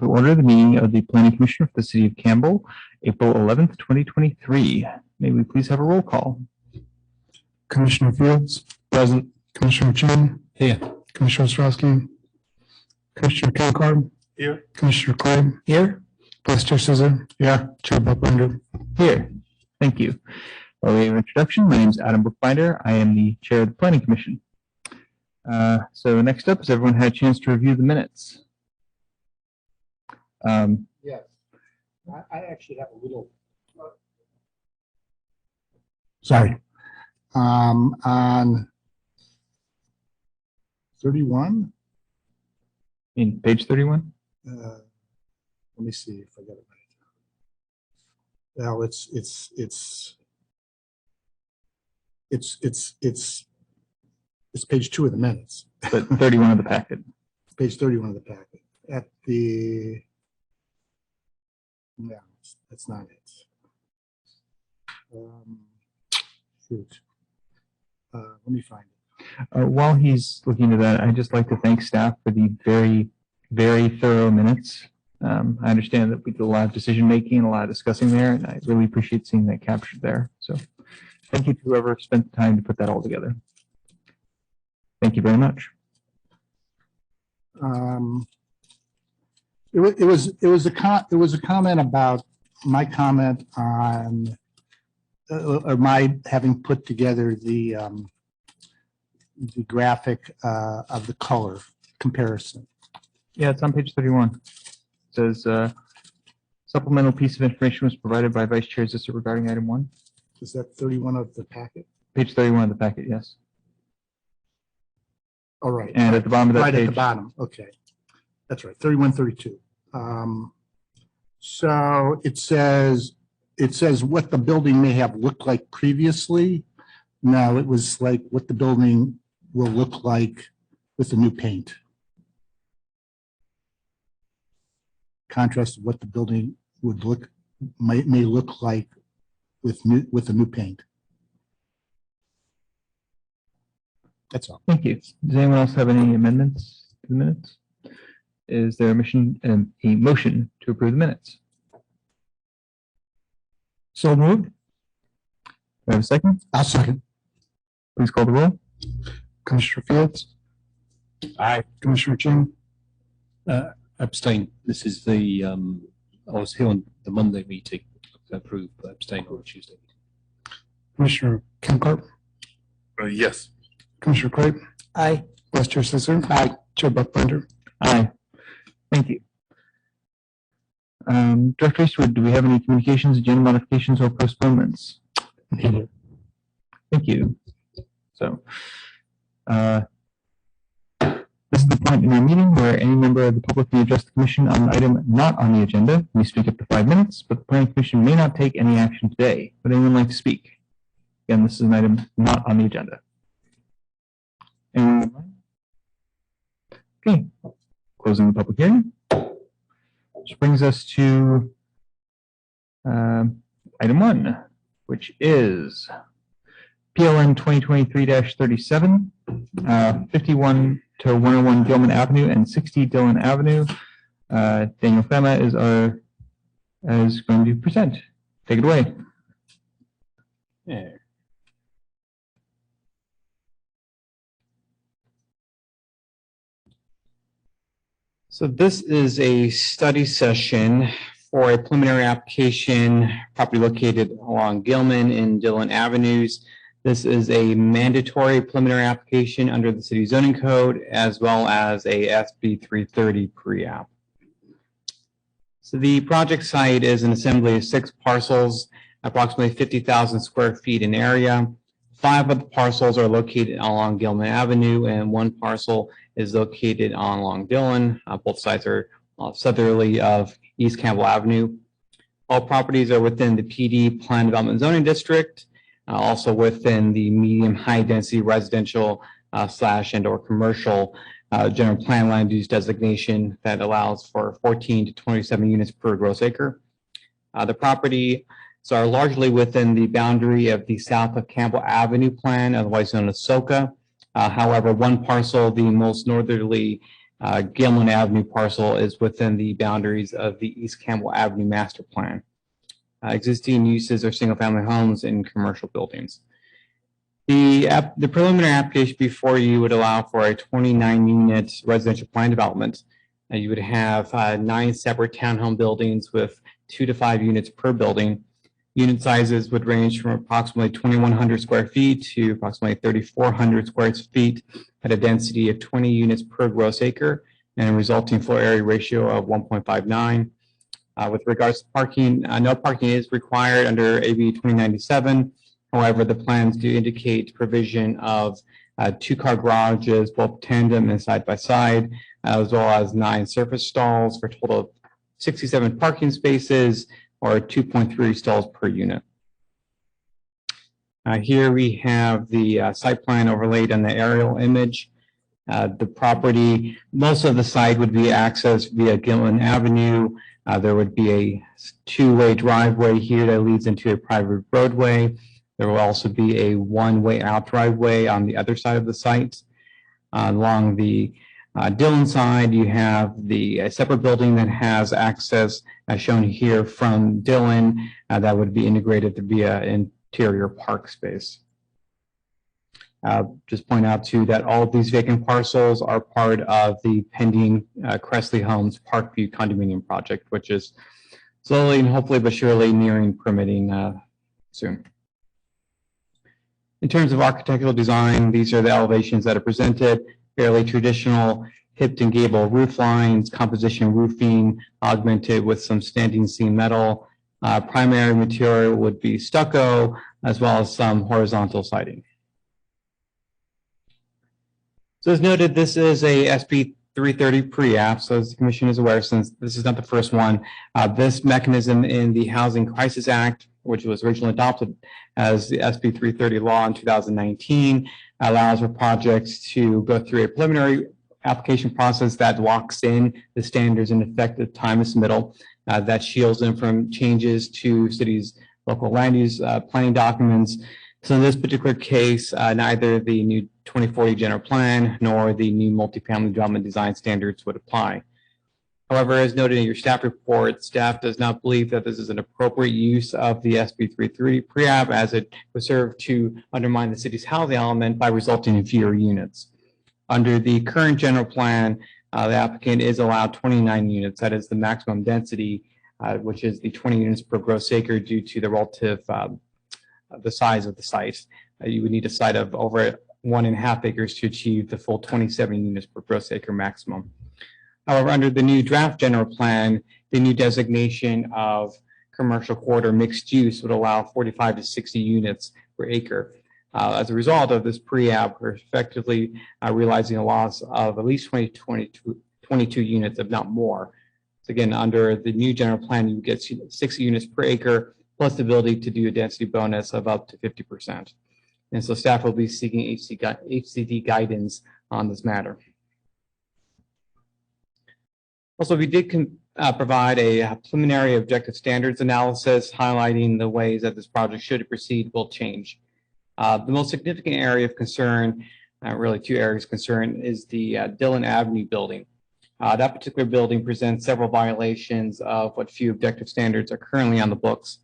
to order the meeting of the Planning Commission for the City of Campbell, April 11th, 2023. May we please have a roll call? Commissioner Fields. Present. Commissioner Chin. Here. Commissioner Ostrowski. Commissioner Kilcar. Here. Commissioner Clay. Here. Vice Chair Scissor. Yeah. Chair Buckbinder. Here. Thank you. By way of introduction, my name is Adam Bookbinder. I am the Chair of the Planning Commission. So next up, has everyone had a chance to review the minutes? Yes, I actually have a little. Sorry. On 31. In page 31? Let me see if I got it right. Well, it's page 2 of the minutes. But 31 of the packet. Page 31 of the packet. At the no, that's not it. Shoot. Let me find it. While he's looking at that, I'd just like to thank staff for the very, very thorough minutes. I understand that we did a lot of decision making and a lot of discussing there, and I really appreciate seeing that captured there. So thank you to whoever spent the time to put that all together. Thank you very much. It was a comment about my comment on or my having put together the graphic of the color comparison. Yeah, it's on page 31. It says supplemental piece of information was provided by Vice Chair Zisser regarding item 1. Is that 31 of the packet? Page 31 of the packet, yes. All right. And at the bottom of that right page. At the bottom. Okay. That's right. 31, 32. So it says what the building may have looked like previously. No, it was like what the building will look like with the new paint. Contrast of what the building would may look like with the new paint. That's all. Thank you. Does anyone else have any amendments to the minutes? Is there a motion to approve the minutes? So moved. Do I have a second? I'll second. Please call the roll. Commissioner Fields. Aye. Commissioner Chin. Abstain. This is the, I was here on the Monday meeting, approved, but abstain on Tuesday. Commissioner Kilcar. Yes. Commissioner Clay. Aye. Vice Chair Scissor. Aye. Chair Buckbinder. Aye. Thank you. Director Eastwood, do we have any communications, agenda modifications, or postponements? Thank you. So, this is the point in our meeting where any member of the public may address the commission on an item not on the agenda. We speak up to 5 minutes, but the planning commission may not take any action today. Would anyone like to speak? Again, this is an item not on the agenda. Anyone? Okay. Closing the public hearing. Which brings us to item 1, which is PLN 2023-37, 51 to 101 Gilman Avenue and 60 Dillon Avenue. Daniel Fema is going to present. Take it away. Yeah. So this is a study session for a preliminary application, property located along Gilman and Dillon Avenues. This is a mandatory preliminary application under the city zoning code, as well as a SB 330 pre-app. So the project site is an assembly of 6 parcels, approximately 50,000 square feet in area. 5 of the parcels are located along Gilman Avenue, and 1 parcel is located along Dillon. Both sites are southerly of East Campbell Avenue. All properties are within the PD Plan Development Zoning District, also within the medium high density residential / and/or commercial general plan land use designation that allows for 14 to 27 units per gross acre. The properties are largely within the boundary of the south of Campbell Avenue plan, otherwise known as SOCA. However, 1 parcel, the most northerly Gilman Avenue parcel is within the boundaries of the East Campbell Avenue master plan. Existing uses are single-family homes and commercial buildings. The preliminary application before you would allow for a 29-unit residential plan development. You would have 9 separate townhome buildings with 2 to 5 units per building. Unit sizes would range from approximately 2,100 square feet to approximately 3,400 square feet at a density of 20 units per gross acre and a resulting floor area ratio of 1.59. With regards to parking, no parking is required under AB 2097. However, the plans do indicate provision of 2-car garages, both tandem and side by side, as well as 9 surface stalls for a total of 67 parking spaces or 2.3 stalls per unit. Here we have the site plan overlaid on the aerial image. The property, most of the site would be accessed via Gilman Avenue. There would be a 2-way driveway here that leads into a private roadway. There will also be a 1-way out driveway on the other side of the site. Along the Dillon side, you have the separate building that has access shown here from Dillon that would be integrated via interior park space. Just point out too that all of these vacant parcels are part of the pending Cressley Homes Parkview condominium project, which is slowly and hopefully but surely nearing permitting soon. In terms of architectural design, these are the elevations that are presented. Fairly traditional hipped and gable roof lines, composition roofing augmented with some standing seam metal. Primary material would be stucco, as well as some horizontal siding. So as noted, this is a SB 330 pre-app. So as the Commission is aware, since this is not the first one, this mechanism in the Housing Crisis Act, which was originally adopted as the SB 330 law in 2019, allows for projects to go through a preliminary application process that locks in the standards and effective time of submittal, that shields them from changes to cities' local land use planning documents. So in this particular case, neither the new 2040 general plan nor the new multifamily development design standards would apply. However, as noted in your staff report, staff does not believe that this is an appropriate use of the SB 330 pre-app, as it would serve to undermine the city's housing element by resulting in fewer units. Under the current general plan, the applicant is allowed 29 units. That is the maximum density, which is the 20 units per gross acre due to the relative the size of the site. You would need a site of over 1.5 acres to achieve the full 27 units per gross acre maximum. However, under the new draft general plan, the new designation of commercial corridor mixed use would allow 45 to 60 units per acre. As a result of this pre-app, we're effectively realizing a loss of at least 22 units, if not more. So again, under the new general plan, you get 60 units per acre, plus the ability to do a density bonus of up to 50%. And so staff will be seeking HCD guidance on this matter. Also, we did provide a preliminary objective standards analysis highlighting the ways that this project, should it proceed, will change. The most significant area of concern, really 2 areas of concern, is the Dillon Avenue building. That particular building presents several violations of what few objective standards are currently on the books.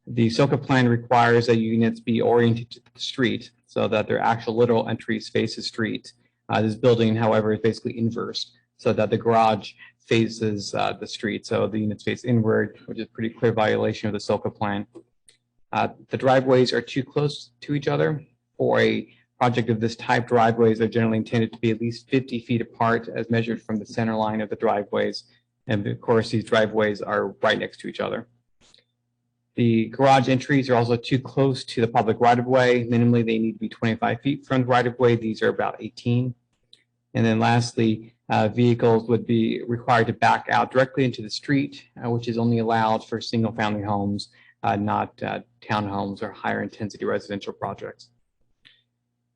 The SOCA plan requires that units be oriented to the street so that their actual literal entries face the street. This building, however, is basically inverse, so that the garage faces the street. So the units face inward, which is a pretty clear violation of the SOCA plan. The driveways are too close to each other. For a project of this type, driveways are generally intended to be at least 50 feet apart as measured from the center line of the driveways. And of course, these driveways are right next to each other. The garage entries are also too close to the public right-of-way. Minimally, they need to be 25 feet from the right-of-way. These are about 18. And then lastly, vehicles would be required to back out directly into the street, which is only allowed for single-family homes, not townhomes or higher intensity residential projects.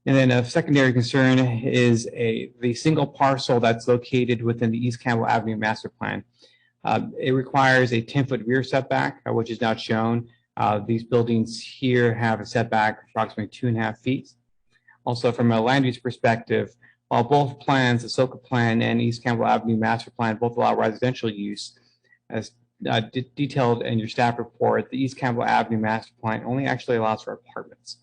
And then a secondary concern is the single parcel that's located within the East Campbell Avenue master plan. It requires a 10-foot rear setback, which is not shown. These buildings here have a setback of approximately 2.5 feet. Also, from a land use perspective, While both plans, the SoCa plan and East Campbell Avenue master plan, both allow residential use, as detailed in your staff report, the East Campbell Avenue master plan only actually allows for apartments.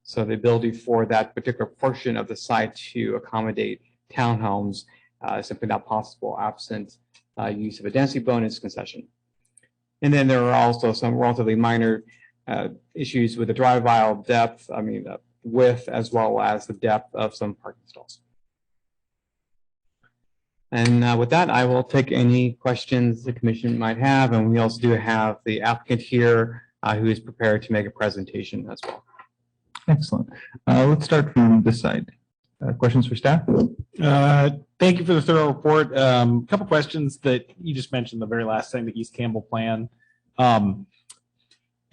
So the ability for that particular portion of the site to accommodate townhomes is simply not possible absent use of a density bonus concession. And then there are also some relatively minor issues with the drive aisle depth, width, as well as the depth of some parking stalls. And with that, I will take any questions the commission might have. And we also do have the applicant here who is prepared to make a presentation as well. Excellent. Let's start from this side. Questions for staff? Thank you for the thorough report. A couple questions that you just mentioned, the very last thing, the East Campbell plan. The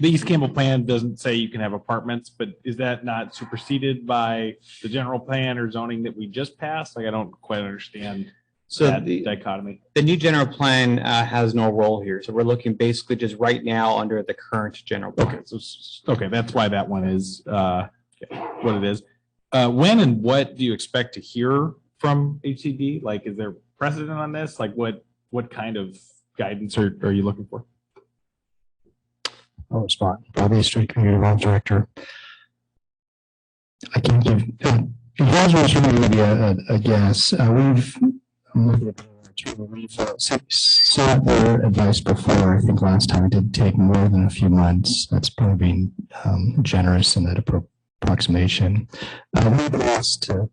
East Campbell plan doesn't say you can have apartments, but is that not superseded by the general plan or zoning that we just passed? Like, I don't quite understand that dichotomy. The new general plan has no role here. So we're looking basically just right now under the current general plan. Okay, that's why that one is what it is. When and what do you expect to hear from HCD? Like, is there precedent on this? Like, what kind of guidance are you looking for? I'll respond. Bobby Street Community Development Director. I can't give, if I was really to give you a guess, we've sought their advice before. I think last time it did take more than a few months. That's probably being generous in that approximation. We've been asked to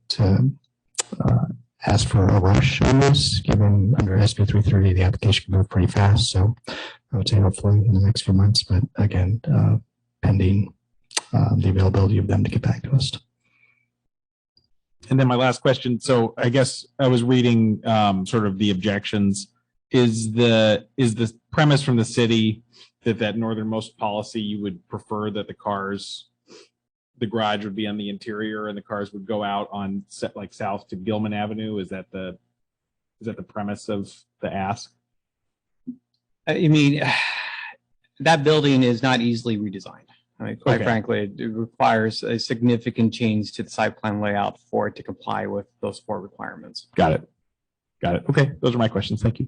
ask for a rush on this, given under SB 330, the application can move pretty fast. So I would say hopefully in the next few months, but again, pending the availability of them to get back to us. And then my last question. So I guess I was reading sort of the objections. Is the premise from the city that northernmost policy, you would prefer that the garage would be on the interior and the cars would go out on like south to Gilman Avenue? Is that the premise of the ask? I mean, that building is not easily redesigned. I mean, quite frankly, it requires a significant change to the site plan layout for it to comply with those 4 requirements. Got it. Okay, those are my questions. Thank you.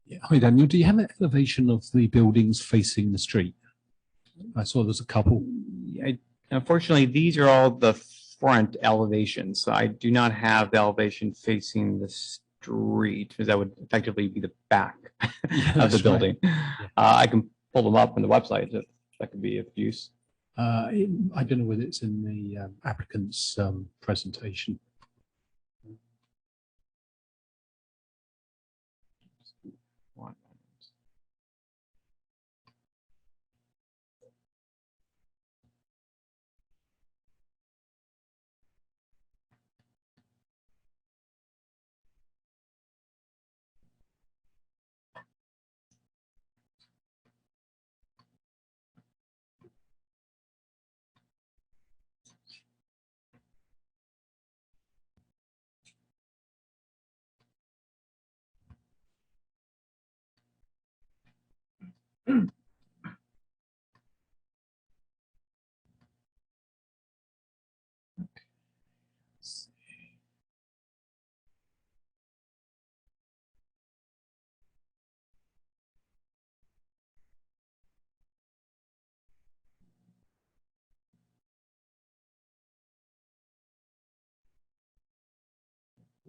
Yeah. Hi, Daniel. Do you have an elevation of the buildings facing the street? I saw there's a couple. Unfortunately, these are all the front elevations. So I do not have the elevation facing the street, because that would effectively be the back of the building. Right. Yeah. I can pull them up on the website. That could be of use. I don't know whether it's in the applicant's presentation.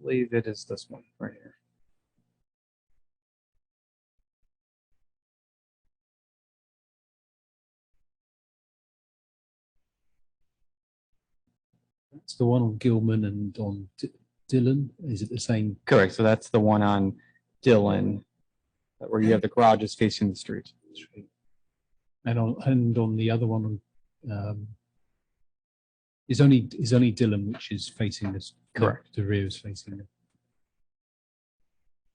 I believe it is this one right here. That's the one on Gilman and on Dillon. Is it the same? Correct. So that's the one on Dillon, where you have the garages facing the street. And on the other one, is only Dillon which is facing this. Correct. The rear is facing them.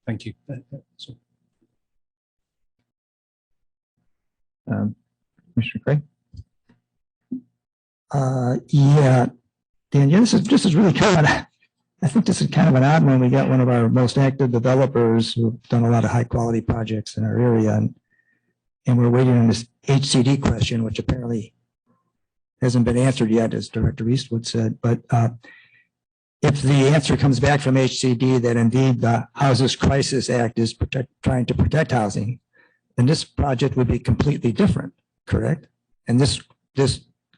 Thank you. That's all. Commissioner Craig? Yeah, Dan, yeah, this is really kind of, I think this is kind of an odd one. We got one of our most active developers who've done a lot of high quality projects in our area, and we're waiting on this HCD question, which apparently hasn't been answered yet, as Director Eastwood said, but if the answer comes back from HCD that indeed the Houses Crisis Act is trying to protect housing, then this project would be completely different, correct? And this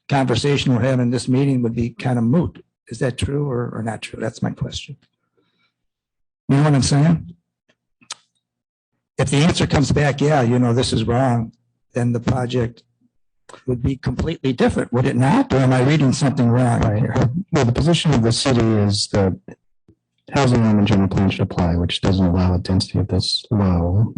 conversation we're having, this meeting would be kind of moot. Is that true or not true? That's my question. You know what I'm saying? If the answer comes back, yeah, this is wrong, then the project would be completely different, would it not? Or am I reading something wrong right here? Well, the position of the city is that housing element general plan should apply, which doesn't allow a density of this low.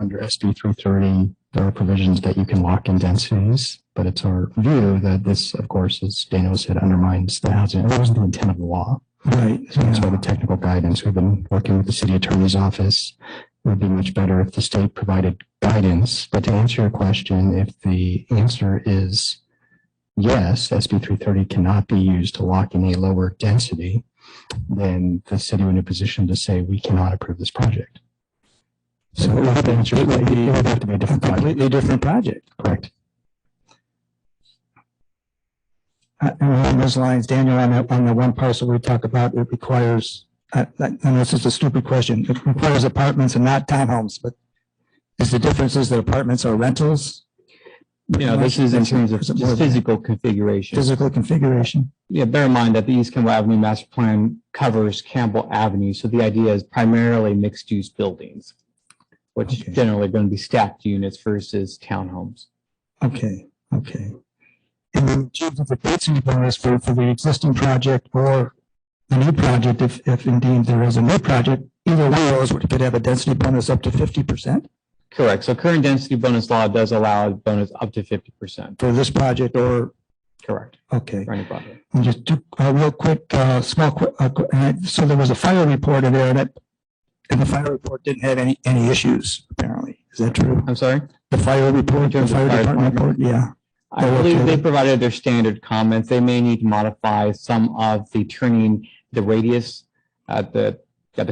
Under SB 330, there are provisions that you can lock in densities, but it's our view that this, of course, as Dano said, undermines the housing. That wasn't the intent of the law. Right. So that's why the technical guidance, we've been working with the city attorney's office. It would be much better if the state provided guidance. But to answer your question, if the answer is yes, SB 330 cannot be used to lock in a lower density, then the city would be in a position to say we cannot approve this project. So it would have to be a different completely different project. Correct. Along those lines, Daniel, on the one parcel we talk about, it requires, I know this is a stupid question, it requires apartments and not townhomes, but is the difference is that apartments are rentals? This is in terms of just physical configuration. Physical configuration. Yeah, bear in mind that the East Campbell Avenue Master Plan covers Campbell Avenue. So the idea is primarily mixed-use buildings, which generally are going to be stacked units versus townhomes. Okay. And in terms of the density bonus for the existing project or the new project, if indeed there is a new project, either one of those could have a density bonus up to 50%? Correct. So current density bonus law does allow a bonus up to 50%. For this project or? Correct. Okay. For any project. And just a real quick, so there was a fire report in there and the fire report didn't have any issues, apparently. Is that true? I'm sorry? The fire report, the fire department report, yeah. I believe they provided their standard comments. They may need to modify some of the turning the radius at the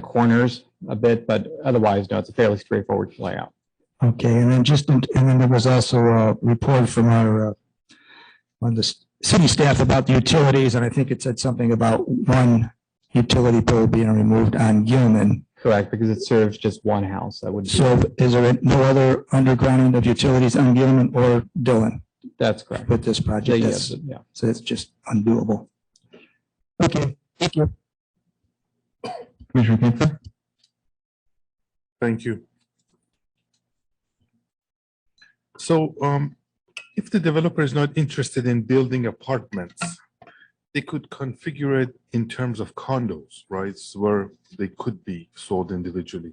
corners a bit, but otherwise, no, it's a fairly straightforward layout. Okay, and then there was also a report from our on the city staff about the utilities, and I think it said something about one utility pole being removed on Gilman. Correct, because it serves just one house. That would be. So is there no other undergrounding of utilities on Gilman or Dillon? That's correct. With this project, Yeah. So it's just undoable. Okay, thank you. Commissioner Kempfer? Thank you. So if the developer is not interested in building apartments, they could configure it in terms of condos, right? Where they could be sold individually.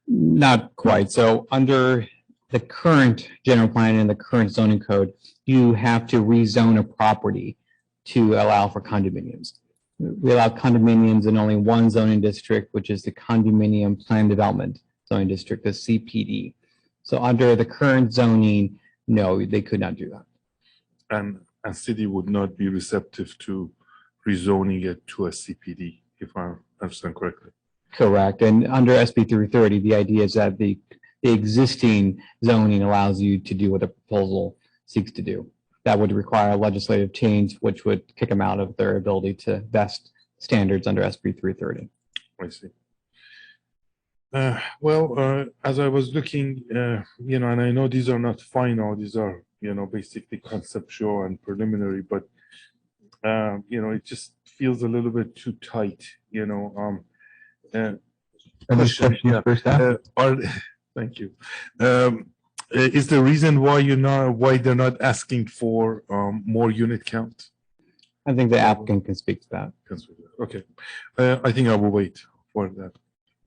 Not quite. So under the current general plan and the current zoning code, you have to rezone a property to allow for condominiums. We allow condominiums in only one zoning district, which is the Condominium Plan Development Zoning District, the CPD. So under the current zoning, no, they could not do that. And a city would not be receptive to rezoning it to a CPD, if I understand correctly. Correct. And under SB 330, the idea is that the existing zoning allows you to do what the proposal seeks to do. That would require a legislative change, which would kick them out of their ability to vest standards under SB 330. I see. As I was looking, and I know these are not final, these are, basically conceptual and preliminary, but, it just feels a little bit too tight, Question for staff? Thank you. Is the reason why they're not asking for more unit count? I think the applicant can speak to that. Okay. I think I will wait for that,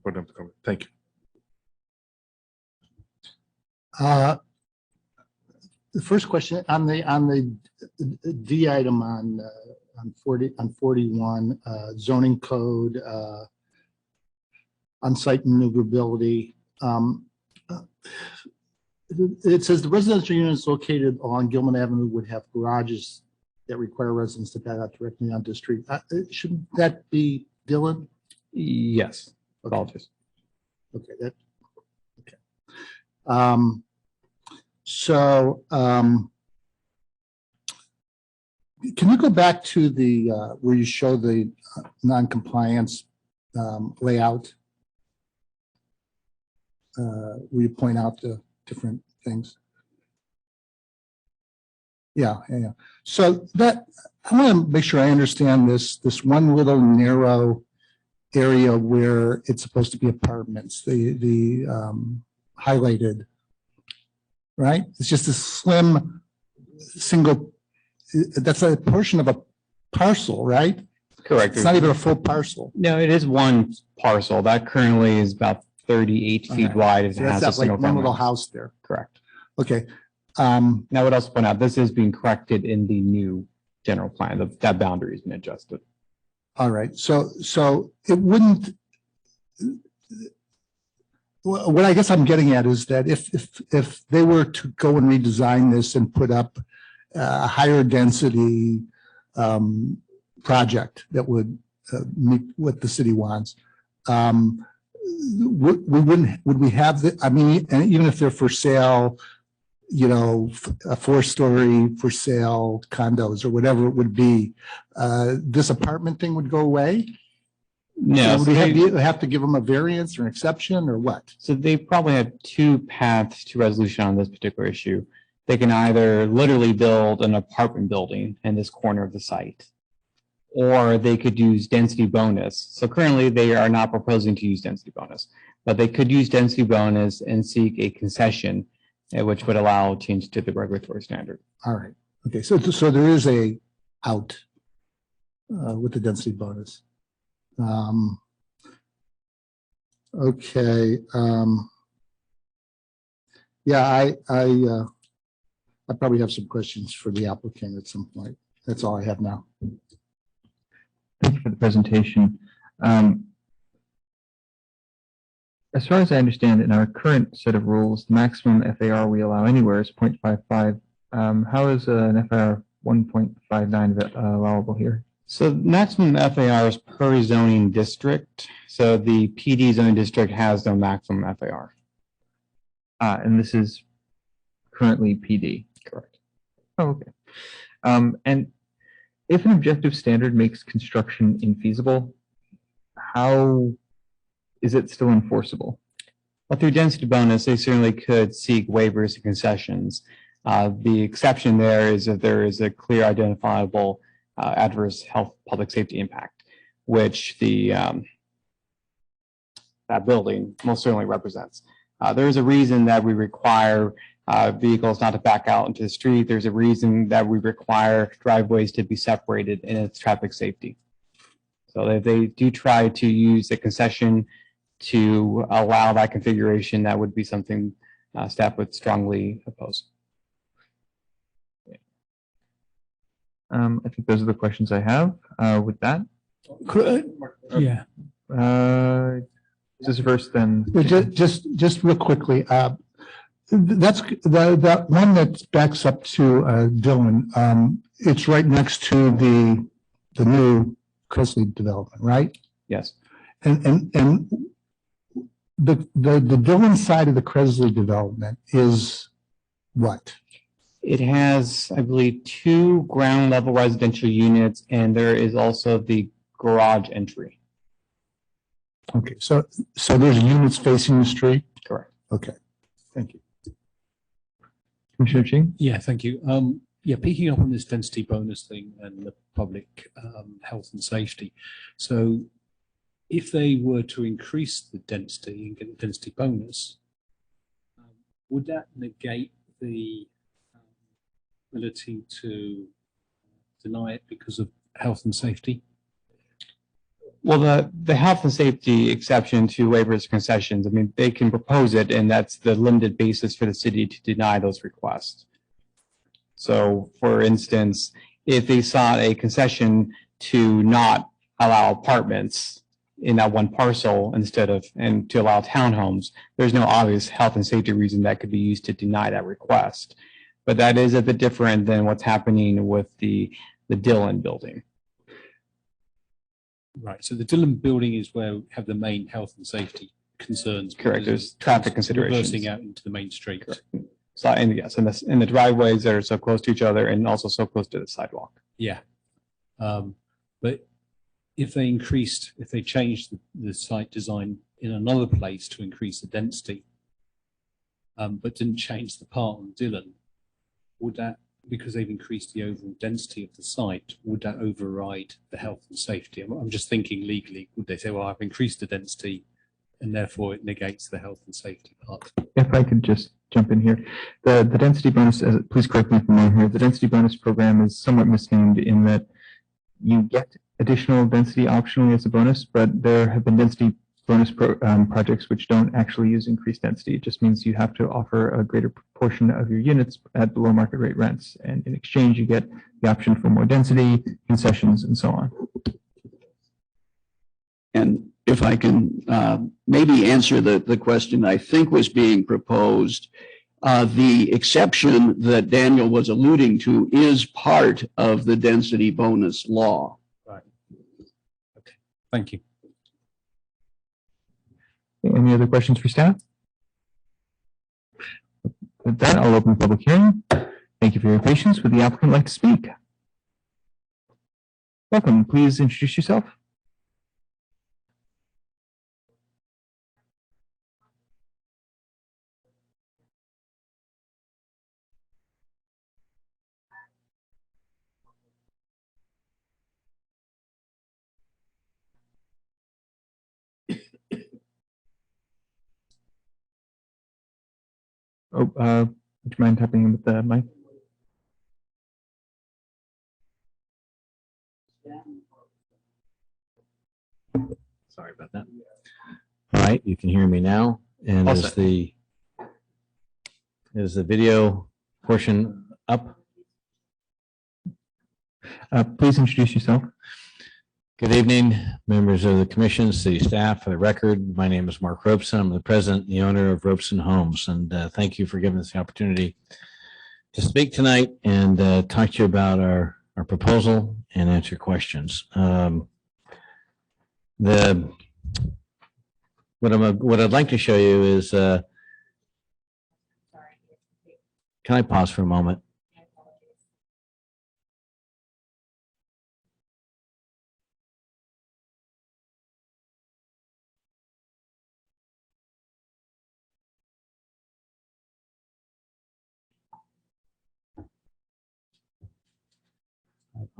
for them to come. Thank you. The first question on the D item on 41 zoning code, on-site maneuverability. It says the residential units located along Gilman Avenue would have garages that require residents to back out directly onto the street. Shouldn't that be Dillon? Yes. Apologies. Okay. Okay. Can you go back to the, where you show the non-compliance layout? Where you point out the different things? Yeah. So that, I want to make sure I understand this one little narrow area where it's supposed to be apartments, the highlighted, right? It's just a slim single, that's a portion of a parcel, right? Correct. It's not even a full parcel. No, it is one parcel that currently is about 38 feet Okay. wide. It So has that's a that, like single one family. little house there. Correct. Okay. Now, I would also point out, this is being corrected in the new general plan. That boundary has been adjusted. All right. So it wouldn't, what I guess I'm getting at is that if they were to go and redesign this and put up a higher density project that would meet what the city wants, would we have the, I mean, and even if they're for sale, you know, a 4-story for sale condos or whatever it would be, this apartment thing would go away? No, Would we have to give them a variance or an exception or what? so they probably have two paths to resolution on this particular issue. They can either literally build an apartment building in this corner of the site, or they could use density bonus. So currently they are not proposing to use density bonus, but they could use density bonus and seek a concession, which would allow change to the regulatory standard. All right. Okay. So there is a out with the density bonus. Okay. Yeah, I probably have some questions for the applicant at some point. That's all I have now. Thank you for the presentation. As far as I understand, in our current set of rules, the maximum FAR we allow anywhere is 0.55. How is an FAR 1.59 allowable here? So maximum FAR is per zoning district. So the PD zoning district has no maximum FAR. And this is currently PD. Correct. Oh, okay. And if an objective standard makes construction infeasible, how is it still enforceable? Well, through density bonus, they certainly could seek waivers and concessions. The exception there is if there is a clear identifiable adverse health public safety impact, which the that building most certainly represents. There is a reason that we require vehicles not to back out into the street. There's a reason that we require driveways to be separated, and it's traffic safety. So if they do try to use a concession to allow that configuration, that would be something staff would strongly oppose. I think those are the questions I have. With that, Yeah. this is first, then. Just real quickly, that's that one that backs up to Dillon. It's right next to the new Cresley development, right? Yes. And the Dillon side of the Cresley development is what? It has, I believe, 2 ground level residential units, and there is also the garage entry. Okay, so there's units facing the street? Correct. Okay, thank you. Commissioner Ching? Yeah, thank you. Yeah, picking up on this density bonus thing and the public health and safety. So if they were to increase the density and get the density bonus, would that negate the ability to deny it because of health and safety? Well, the health and safety exception to waivers and concessions, I mean, they can propose it, and that's the limited basis for the city to deny those requests. So, for instance, if they sought a concession to not allow apartments in that one parcel instead of, and to allow townhomes, there's no obvious health and safety reason that could be used to deny that request. But that is a bit different than what's happening with the Dillon building. Right. So the Dillon building is where we have the main health and safety concerns. Correct. because There's of traffic considerations. Reversing out into the main street. Correct. side, and yes, in the driveways that are so close to each other and also so close to the sidewalk. Yeah. But if they changed the site design in another place to increase the density, but didn't change the part on Dillon, would that, because they've increased the overall density of the site, would that override the health and safety? I'm just thinking legally, would they say, well, I've increased the density and therefore it negates the health and safety part? If I could just jump in here, the density bonus, please correct me if I'm wrong here, the density bonus program is somewhat misnamed in that you get additional density optionally as a bonus, but there have been density bonus projects which don't actually use increased density. It just means you have to offer a greater proportion of your units at below market rate rents. And in exchange, you get the option for more density, concessions, and so on. And if I can maybe answer the question I think was being proposed, the exception that Daniel was alluding to is part of the density bonus law. Right. Okay. Thank you. Any other questions for staff? With that, I'll open the public hearing. Thank you for your patience. Would the applicant like to speak? Welcome. Please introduce yourself. Oh, would you mind tapping in with the mic? Sorry about that. All right, you can hear me now. And is the video portion up? Please introduce yourself. Good evening, members of the commission, city staff. For the record, my name is Mark Robeson. I'm the president and the owner of Robeson Homes. And thank you for giving us the opportunity to speak tonight and talk to you about our proposal and answer questions. What I'd like to show you is, can I pause for a moment?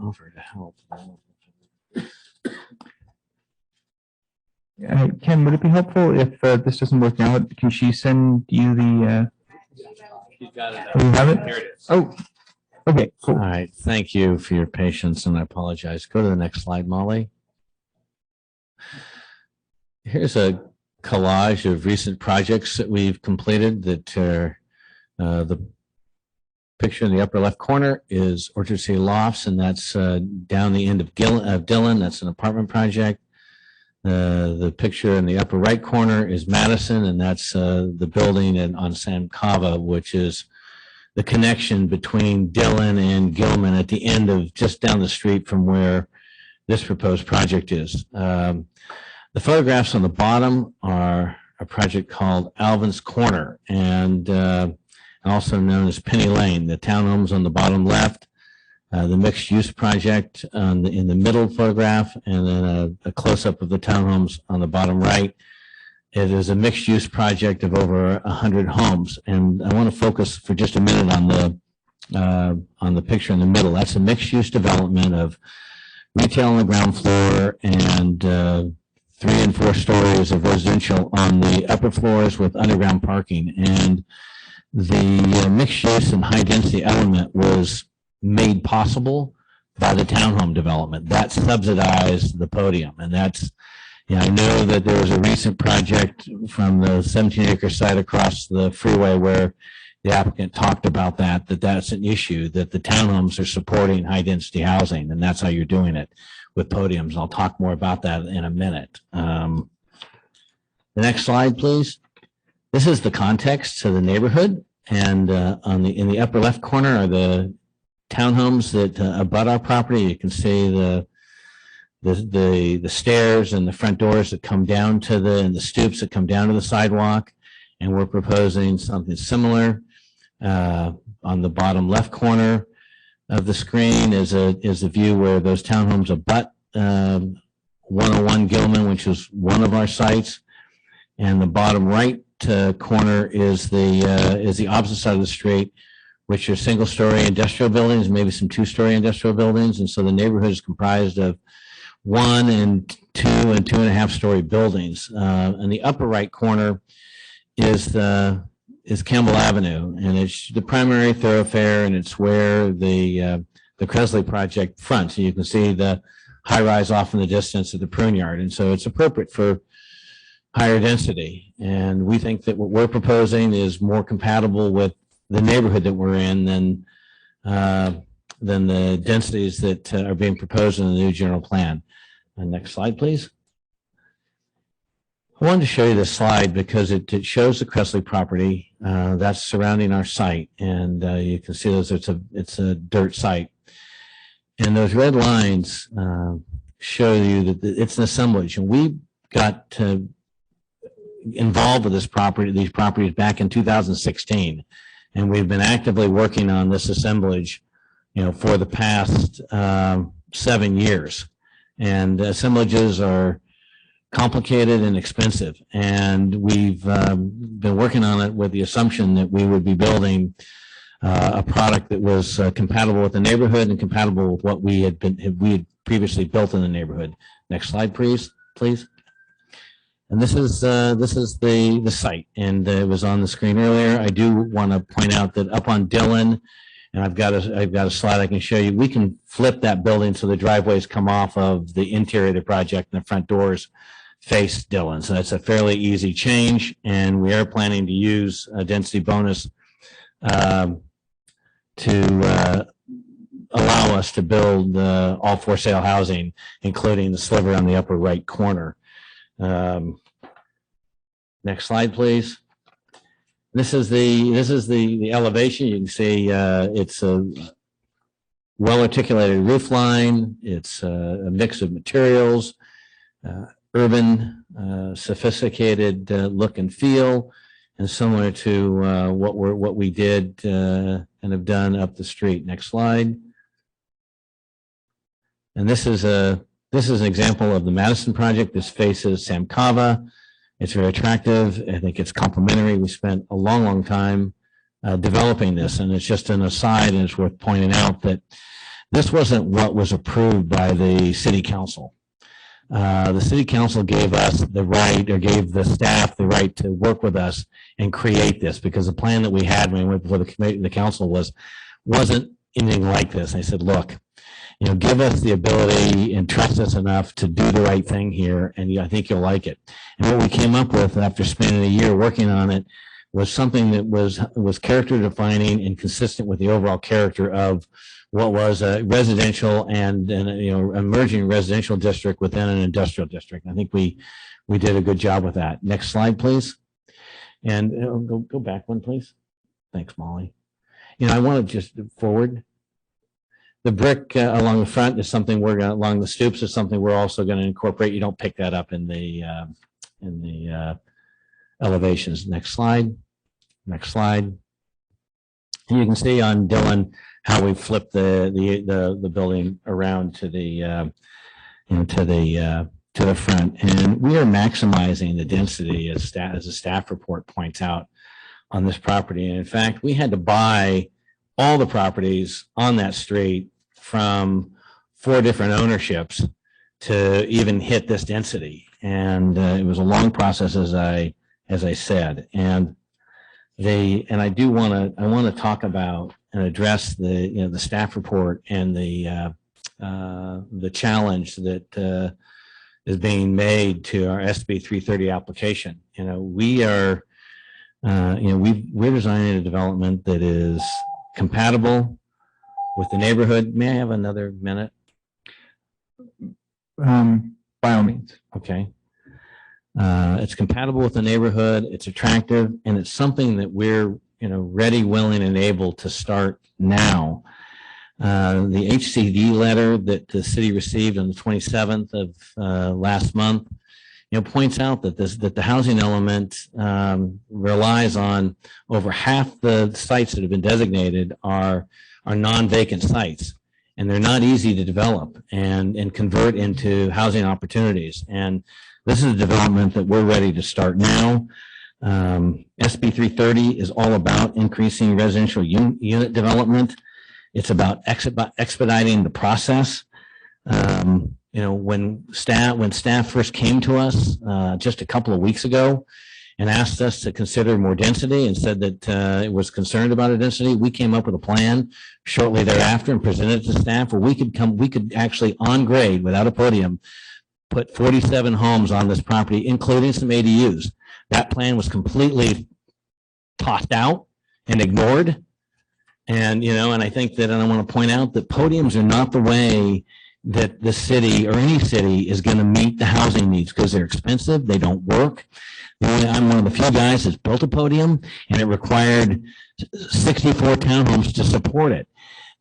Offer to help. Ken, would it be helpful if this doesn't work out? Can she send you the? You got it. Oh, you have it? Here it is. Oh, okay, cool. All right. Thank you for your patience, and I apologize. Go to the next slide, Molly. Here's a collage of recent projects that we've completed that are the picture in the upper left corner is Orchard City Lofts, and that's down the end of Dillon. That's an apartment project. The picture in the upper right corner is Madison, and that's the building on San Cava, which is the connection between Dillon and Gilman at the end of just down the street from where this proposed project is. The photographs on the bottom are a project called Alvin's Corner, and also known as Penny Lane. The townhomes on the bottom left, the mixed use project in the middle photograph, and then a close-up of the townhomes on the bottom right. It is a mixed use project of over 100 homes. And I want to focus for just a minute on the picture in the middle. That's a mixed use development of retail on the ground floor and 3 and 4 stories of residential on the upper floors with underground parking. And the mixed use and high density element was made possible by the townhome development. That subsidized the podium. And that's, I know that there was a recent project from the 17-acre site across the freeway where the applicant talked about that's an issue, that the townhomes are supporting high density housing, and that's how you're doing it with podiums. I'll talk more about that in a minute. The next slide, please. This is the context to the neighborhood, and in the upper left corner are the townhomes that abut our property. You can see the stairs and the front doors that come down and the stoops that come down to the sidewalk, and we're proposing something similar. On the bottom left corner of the screen is a view where those townhomes abut 101 Gilman, which is one of our sites. And the bottom right corner is the opposite side of the street, which are single-story industrial buildings, maybe some two-story industrial buildings. And so the neighborhood is comprised of 1 and 2 and 2.5-story buildings. And the upper right corner is Campbell Avenue, and it's the primary thoroughfare, and it's where the Cresley project fronts. And you can see the high-rise off in the distance of the prune yard, and so it's appropriate for higher density. And we think that what we're proposing is more compatible with the neighborhood that we're in than the densities that are being proposed in the new general plan. Next slide, please. I wanted to show you this slide because it shows the Cresley property that's surrounding our site, and you can see those. It's a dirt site, and those red lines show you that it's an assemblage. And we got involved with these properties back in 2016, and we've been actively working on this assemblage, for the past 7 years. And assemblages are complicated and expensive, and we've been working on it with the assumption that we would be building a product that was compatible with the neighborhood and compatible with what we had previously built in the neighborhood. Next slide, please. And this is the site, and it was on the screen earlier. I do want to point out that up on Dillon, and I've got a slide I can show you. We can flip that building so the driveways come off of the interior of the project and the front doors face Dillon. So that's a fairly easy change, and we are planning to use a density bonus to allow us to build all for sale housing, including the sliver on the upper right corner. Next slide, please. This is the elevation. You can see it's a well-articulated roof line. It's a mix of materials, urban, sophisticated look and feel, and similar to what we did and have done up the street. Next slide. And this is an example of the Madison project. This faces Sam Cava. It's very attractive. I think it's complementary. We spent a long time developing this, and it's just an aside, and it's worth pointing out that this wasn't what was approved by the city council. The city council gave us the right, or gave the staff the right to work with us and create this, because the plan that we had when we went before the committee, the council wasn't anything like this. I said, look, give us the ability and trust us enough to do the right thing here, and I think you'll like it. And what we came up with after spending a year working on it was something that was character defining and consistent with the overall character of what was a residential and emerging residential district within an industrial district. I think we did a good job with that. Next slide, please. And go back one, please. Thanks, Molly. I want to just forward. The brick along the front is something along the stoops is something we're also going to incorporate. You don't pick that up in the elevations. Next slide. Next slide. And you can see on Dillon how we flipped the building around to the front, and we are maximizing the density as the staff report points out on this property. And in fact, we had to buy all the properties on that street from 4 different ownerships to even hit this density. And it was a long process, as I said. And I want to talk about and address the staff report and the challenge that is being made to our SB 330 application. We're designing a development that is compatible with the neighborhood. May I have another minute? By all means. Okay. It's compatible with the neighborhood. It's attractive, and it's something that we're ready, willing, and able to start now. The HCD letter that the city received on the 27th of last month points out that the housing element relies on over half the sites that have been designated are non-vacant sites, and they're not easy to develop and convert into housing opportunities. And this is a development that we're ready to start now. SB 330 is all about increasing residential unit development. It's about expediting the process. When staff first came to us just a couple of weeks ago and asked us to consider more density and said that it was concerned about a density, we came up with a plan shortly thereafter and presented it to staff where we could actually on grade without a podium put 47 homes on this property, including some ADUs. That plan was completely tossed out and ignored. And I think that, and I want to point out that podiums are not the way that the city or any city is going to meet the housing needs because they're expensive. They don't work. I'm one of the few guys that's built a podium, and it required 64 townhomes to support it.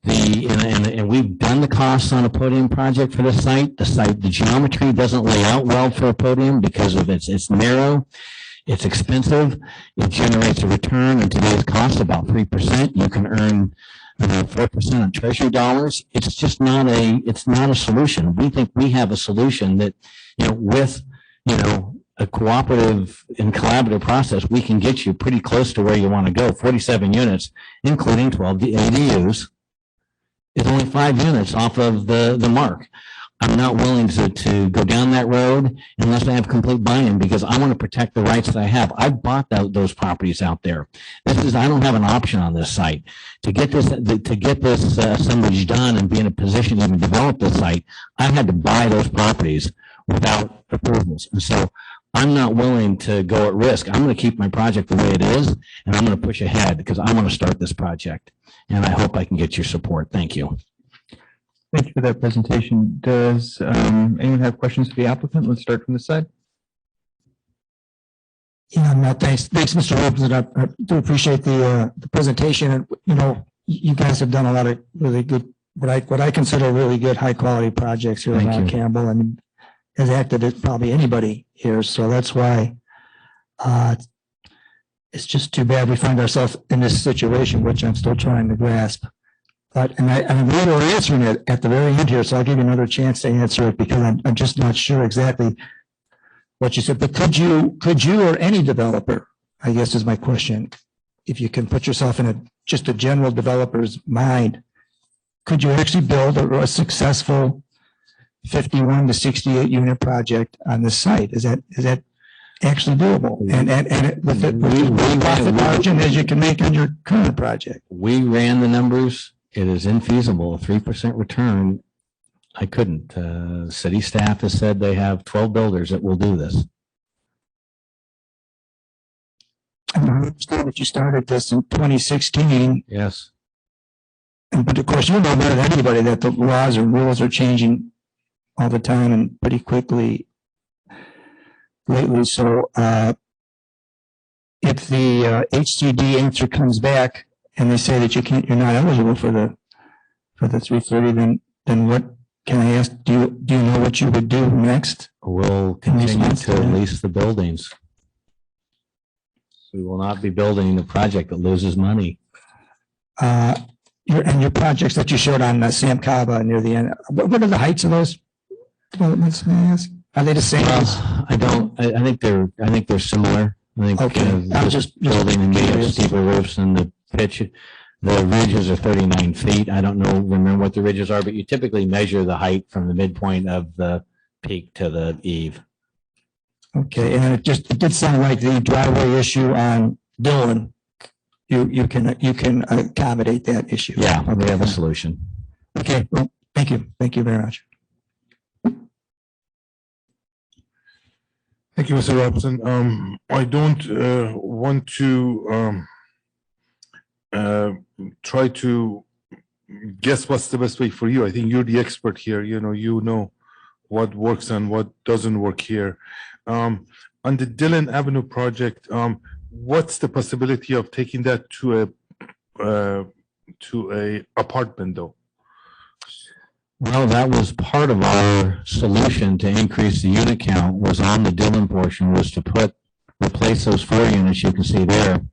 And we've done the costs on a podium project for this site. The geometry doesn't lay out well for a podium because of it's narrow. It's expensive. It generates a return in today's cost about 3%. You can earn 4% on treasury dollars. It's just not a solution. We think we have a solution that, with, a cooperative and collaborative process, we can get you pretty close to where you want to go. 47 units, including 12 ADUs, is only 5 units off of the mark. I'm not willing to go down that road unless I have complete buy-in because I want to protect the rights that I have. I've bought those properties out there. I don't have an option on this site to get this assemblage done and be in a position to even develop this site. I had to buy those properties without approvals, and so I'm not willing to go at risk. I'm going to keep my project the way it is, and I'm going to push ahead because I want to start this project, and I hope I can get your support. Thank you. Thank you for that presentation. Does anyone have questions for the applicant? Let's start from this side. Yeah, no, thanks, Mr. Representative. I do appreciate the presentation. And you guys have done a lot of really good, what I consider really good, high quality projects here around Campbell. I mean, has acted as probably anybody here, so that's why it's just too bad we find ourselves in this situation, which I'm still trying to grasp. But I'm really answering it at the very end here, so I'll give you another chance to answer it because I'm just not sure exactly what you said. But could you or any developer, I guess is my question, if you can put yourself in just a general developer's mind, could you actually build a successful 51 to 68 unit project on this site? Is that actually doable? And with the profit margin as you can make on your current project? We ran the numbers. It is infeasible. A 3% return, I couldn't. City staff has said they have 12 builders that will do this. I understand that you started this in 2016. Yes. But of course, you know better than anybody that the laws and rules are changing all the time and pretty quickly lately. So if the HCD answer comes back and they say that you're not eligible for the 330, then what can I ask? Do you know what you would do next? We'll continue to lease the buildings. We will not be building a project that loses money. Your projects that you showed on Sam Kaba near the end, what are the heights of those developments, may I ask? Are they the same? I think they're similar. I think okay. Just building and made of steeper roofs and the pitch. The ridges are 39 feet. I don't remember what the ridges are, but you typically measure the height from the midpoint of the peak to the eave. Okay, and it did sound like the driveway issue on Dillon. You can accommodate that issue. Yeah, okay. We have a solution. Okay, well, thank you very much. Thank you, Mr. Robinson. I don't want to try to guess what's the best way for you. I think you're the expert here. You know what works and what doesn't work here. On the Dillon Avenue project, what's the possibility of taking that to a apartment though? Well, that was part of our solution to increase the unit count was on the Dillon portion was to replace those 4 units you can see there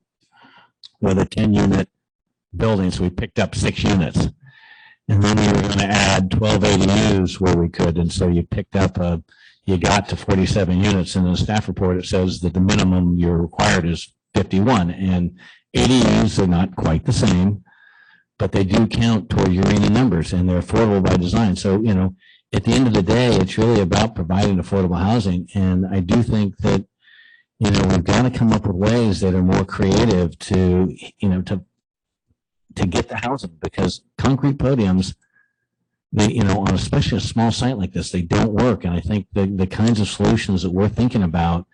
with a 10-unit building. So we picked up 6 units. And then we were going to add 12 ADUs where we could. And so you picked up, you got to 47 units. And in the staff report, it says that the minimum you're required is 51. And ADUs are not quite the same, but they do count toward your RHNA numbers and they're affordable by design. So, you know, at the end of the day, it's really about providing affordable housing. And I do think that, you know, we've got to come up with ways that are more creative to, you know, to get the housing, because concrete podiums, they, you know, on especially a small site like this, they don't work. And I think the kinds of solutions that we're thinking about,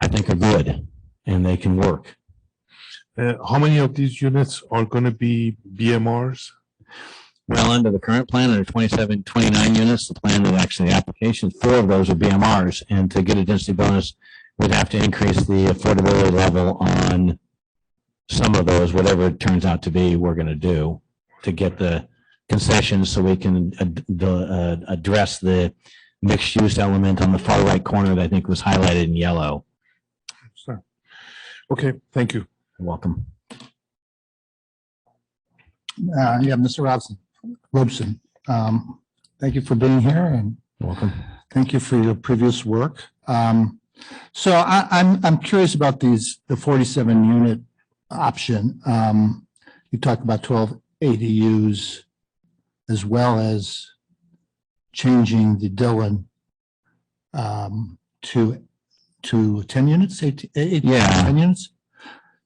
I think are good and they can work. How many of these units are going to be BMRs? Well, under the current plan, there are 29 units. The plan that actually the application, 4 of those are BMRs. And to get a density bonus, we'd have to increase the affordability level on some of those, whatever it turns out to be, we're going to do to get the concessions so we can address the mixed use element on the far right corner that I think was highlighted in yellow. Sure. Okay, thank you. You're welcome. Yeah, Mr. Robson, thank you for being here and You're welcome. thank you for your previous work. So I'm curious about the 47 unit option. You talked about 12 ADUs as well as changing the Dillon to 10 units, 10 units.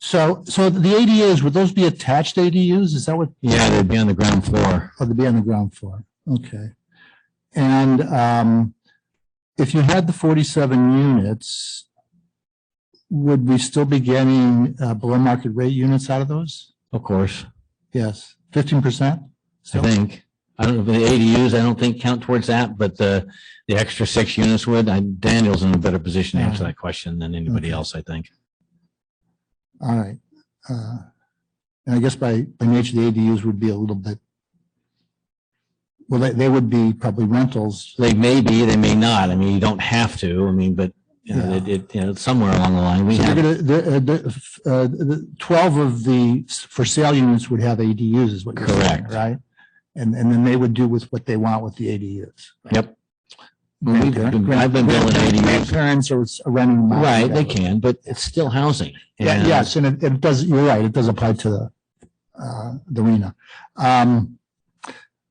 So the ADUs, would those be attached ADUs? Is that what? Yeah, they'd be on the ground floor. Oh, they'd be on the ground floor. Okay. And if you had the 47 units, would we still be getting below market rate units out of those? Of course. Yes, 15%? I think. I don't know, the ADUs, I don't think count towards that, but the extra 6 units would. Daniel's in a better position to answer that question than anybody else, I think. All right. And I guess by nature, the ADUs would be a little bit, well, they would be probably rentals. They may be, they may not. I mean, you don't have to. I mean, but you know, you know, somewhere along the line, we So have. the 12 of the for sale units would have ADUs, is what you're saying, Correct. right? And then they would do with what they want with the ADUs. Yep. I've been building ADUs. Grandparents are renting them out. Right, they can, but it's still housing. Yeah, yes, and it does, you're right, it does apply to the arena.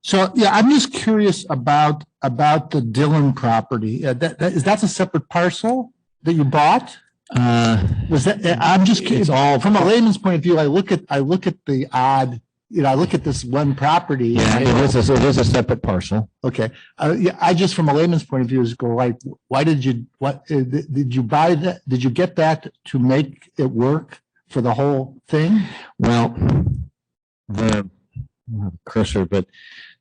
So, yeah, I'm just curious about the Dillon property. That's a separate parcel that you bought? Was that, I'm just curious, from a layman's point of view, I look at the odd, you know, I look at this one property. Yeah, it is a separate parcel. Okay. Yeah, I just, from a layman's point of view, is go like, why did you buy that? Did you get that to make it work for the whole thing? Well, I don't have a cursor, but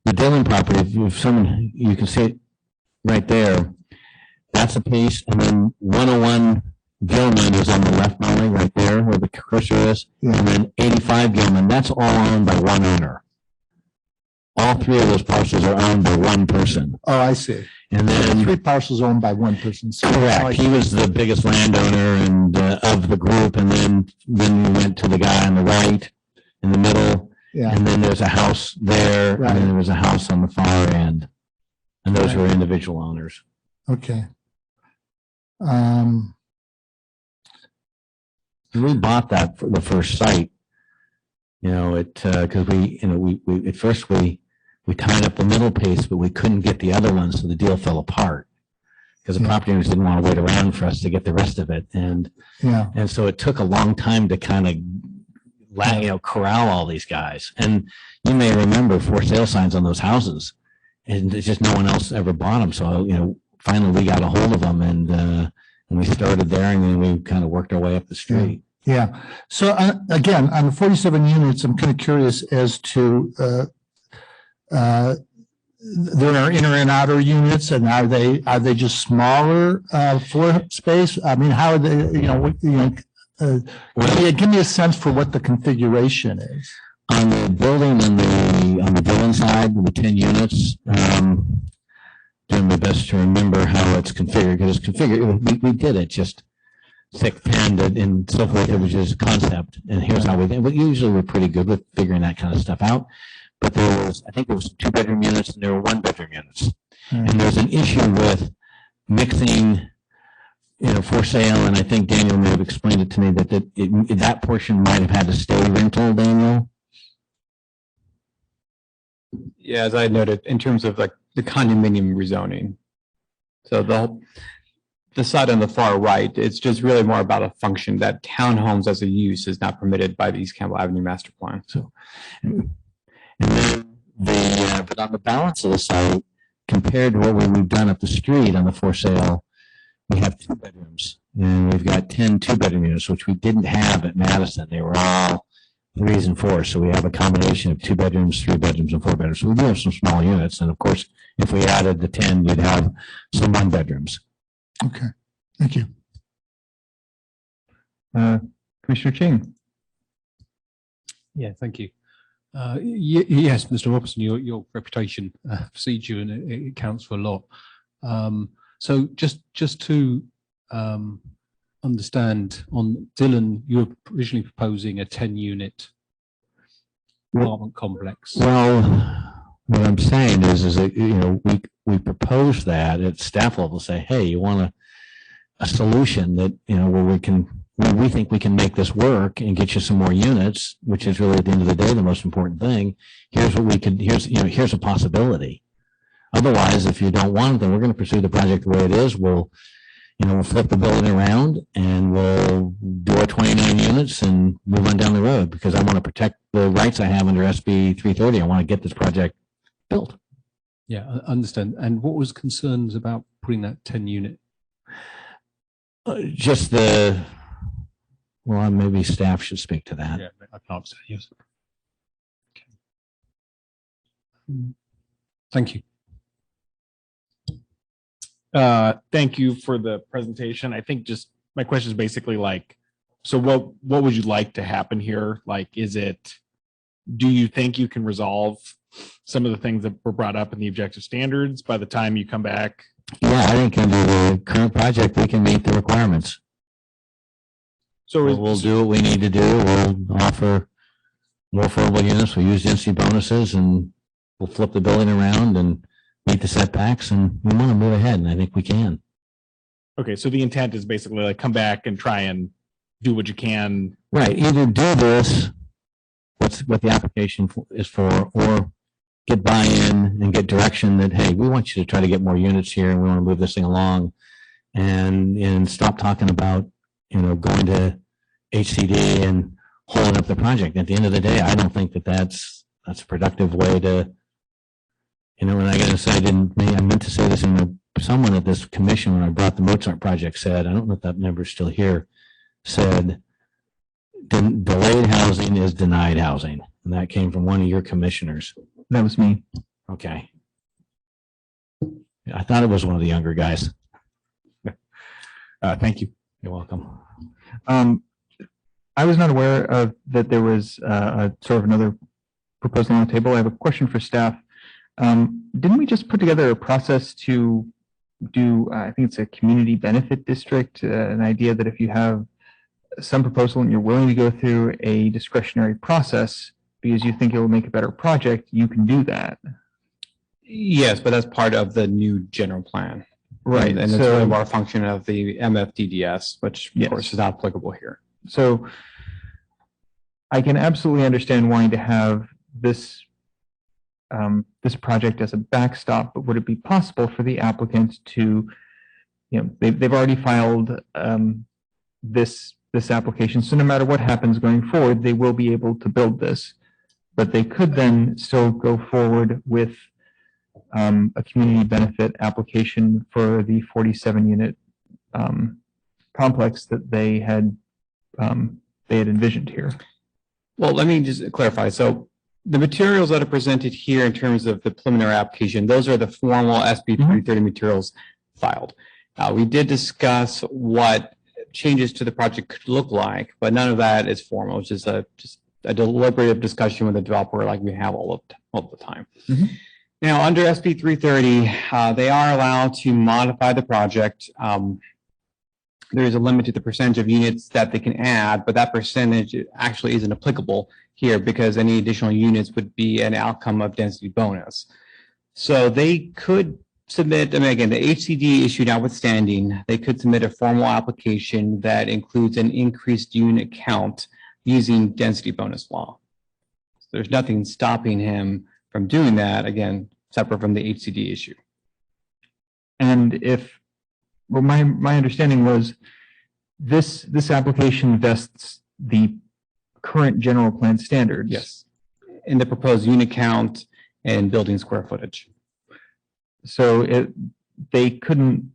the Dillon property, if someone, you can see it right there. That's a piece, and then 101 Gilman is on the left only, right there where the cursor is. Yeah. And then 85 Gilman, that's all owned by one owner. All 3 of those parcels are owned by one person. Oh, I see. And then 3 parcels owned by one person. So correct. He was the biggest landowner and of the group, and then we went to the guy on the right, in the middle, Yeah. and then there's a house there, Right. and then there was a house on the far end, and those were individual owners. Okay. We bought that for the first site, you know, because we at first we tied up the middle piece, but we couldn't get the other one, so the deal fell apart because the property owners didn't want to wait around for us to get the rest of it, and so it took a long time to kind of corral all these guys. And you may remember for sale signs on those houses, and it's just no one else ever bought them. So you know, finally we got a hold of them, and we started there, and then we kind of worked our way up the street. Yeah. So again, on the 47 units, I'm kind of curious as to there are inner and outer units, and are they just smaller floor space? I mean, how are they? Give me a sense for what the configuration is. On the building on the Dillon side, the 10 units, doing my best to remember how it's configured, because it's configured, we did it just thick-panned and so forth. It was just concept, and here's how we did. But usually we're pretty good with figuring that kind of stuff out. But I think there was 2-bedroom units and there were 1-bedroom units. And there's an issue with mixing, for sale, and I think Daniel may have explained it to me that portion might have had to stay rental, Daniel. Yeah, as I noted, in terms of like the condominium rezoning. So the side on the far right, it's just really more about a function that townhomes as a use is not permitted by the East Campbell Avenue master plan. So, and then but on the balance of the site, compared to what we've done up the street on the for sale, we have 2 bedrooms, and we've got 10 2-bedroom units, which we didn't have at Madison. They were all 3s and 4s. So we have a combination of 2 bedrooms, 3 bedrooms, and 4 bedrooms. So we do have some small units. And of course, if we added the 10, we'd have some 1-bedrooms. Okay, thank you. Commissioner Ching. Yeah, thank you. Yes, Mr. Robertson, your reputation precedes you, and it counts for a lot. So just to understand, on Dillon, you were originally proposing a 10-unit apartment complex. Well, what I'm saying is that, we proposed that at staff level, say, hey, you want a solution that, where we think we can make this work and get you some more units, which is really at the end of the day the most important thing. Here's what we could, here's a possibility. Otherwise, if you don't want it, then we're going to pursue the project the way it is. We'll flip the building around and we'll do our 29 units and move on down the road, because I want to protect the rights I have under SB 330. I want to get this project built. Yeah, I understand. And what was concerns about putting that 10-unit? Just well, maybe staff should speak to that. Yeah, I can't say yes. Okay. Thank you. Thank you for the presentation. I think just my question is basically like, so what would you like to happen here? Like, do you think you can resolve some of the things that were brought up in the objective standards by the time you come back? Yeah, I think under the current project, we can meet the requirements. So we'll do what we need to do. We'll offer more affordable units. We'll use density bonuses, and we'll flip the building around and meet the setbacks, and we want to move ahead, and I think we can. Okay, so the intent is basically like come back and try and do what you can. Right, either do this, what the application is for, or get buy-in and get direction that, hey, we want you to try to get more units here, and we want to move this thing along, and stop talking about, going to HCD and holding up the project. At the end of the day, I don't think that's a productive way to, and I got to say, I meant to say this someone at this commission when I brought the Mozart project said, I don't know if that member's still here, said, delayed housing is denied housing. And that came from one of your commissioners. That was me. Okay. I thought it was one of the younger guys. Thank you. You're welcome. I was not aware of that there was a sort of another proposal on the table. I have a question for staff. Didn't we just put together a process to do, I think it's a community benefit district, an idea that if you have some proposal and you're willing to go through a discretionary process because you think it will make a better project, you can do that. Yes, but that's part of the new general plan. Right. And it's really more a function of the MFDDS, which of course is not applicable here. So I can absolutely understand wanting to have this this project as a backstop, but would it be possible for the applicant to, they've already filed this application, so no matter what happens going forward, they will be able to build this, but they could then still go forward with a community benefit application for the 47-unit complex that they had envisioned here. Well, let me just clarify. So the materials that are presented here in terms of the preliminary application, those are the formal SB 330 materials filed. We did discuss what changes to the project could look like, but none of that is formal. It's just a a deliberative discussion with the developer like we have all the time. Mhm. Now, under SB 330, they are allowed to modify the project. There is a limit to the percentage of units that they can add, but that percentage actually isn't applicable here because any additional units would be an outcome of density bonus. So they could submit, I mean, again, the HCD issue notwithstanding, they could submit a formal application that includes an increased unit count using density bonus law. So there's nothing stopping him from doing that, again, separate from the HCD issue. And well, my understanding was this application vests the current general plan standards. Yes. In the proposed unit count and building square footage. So they couldn't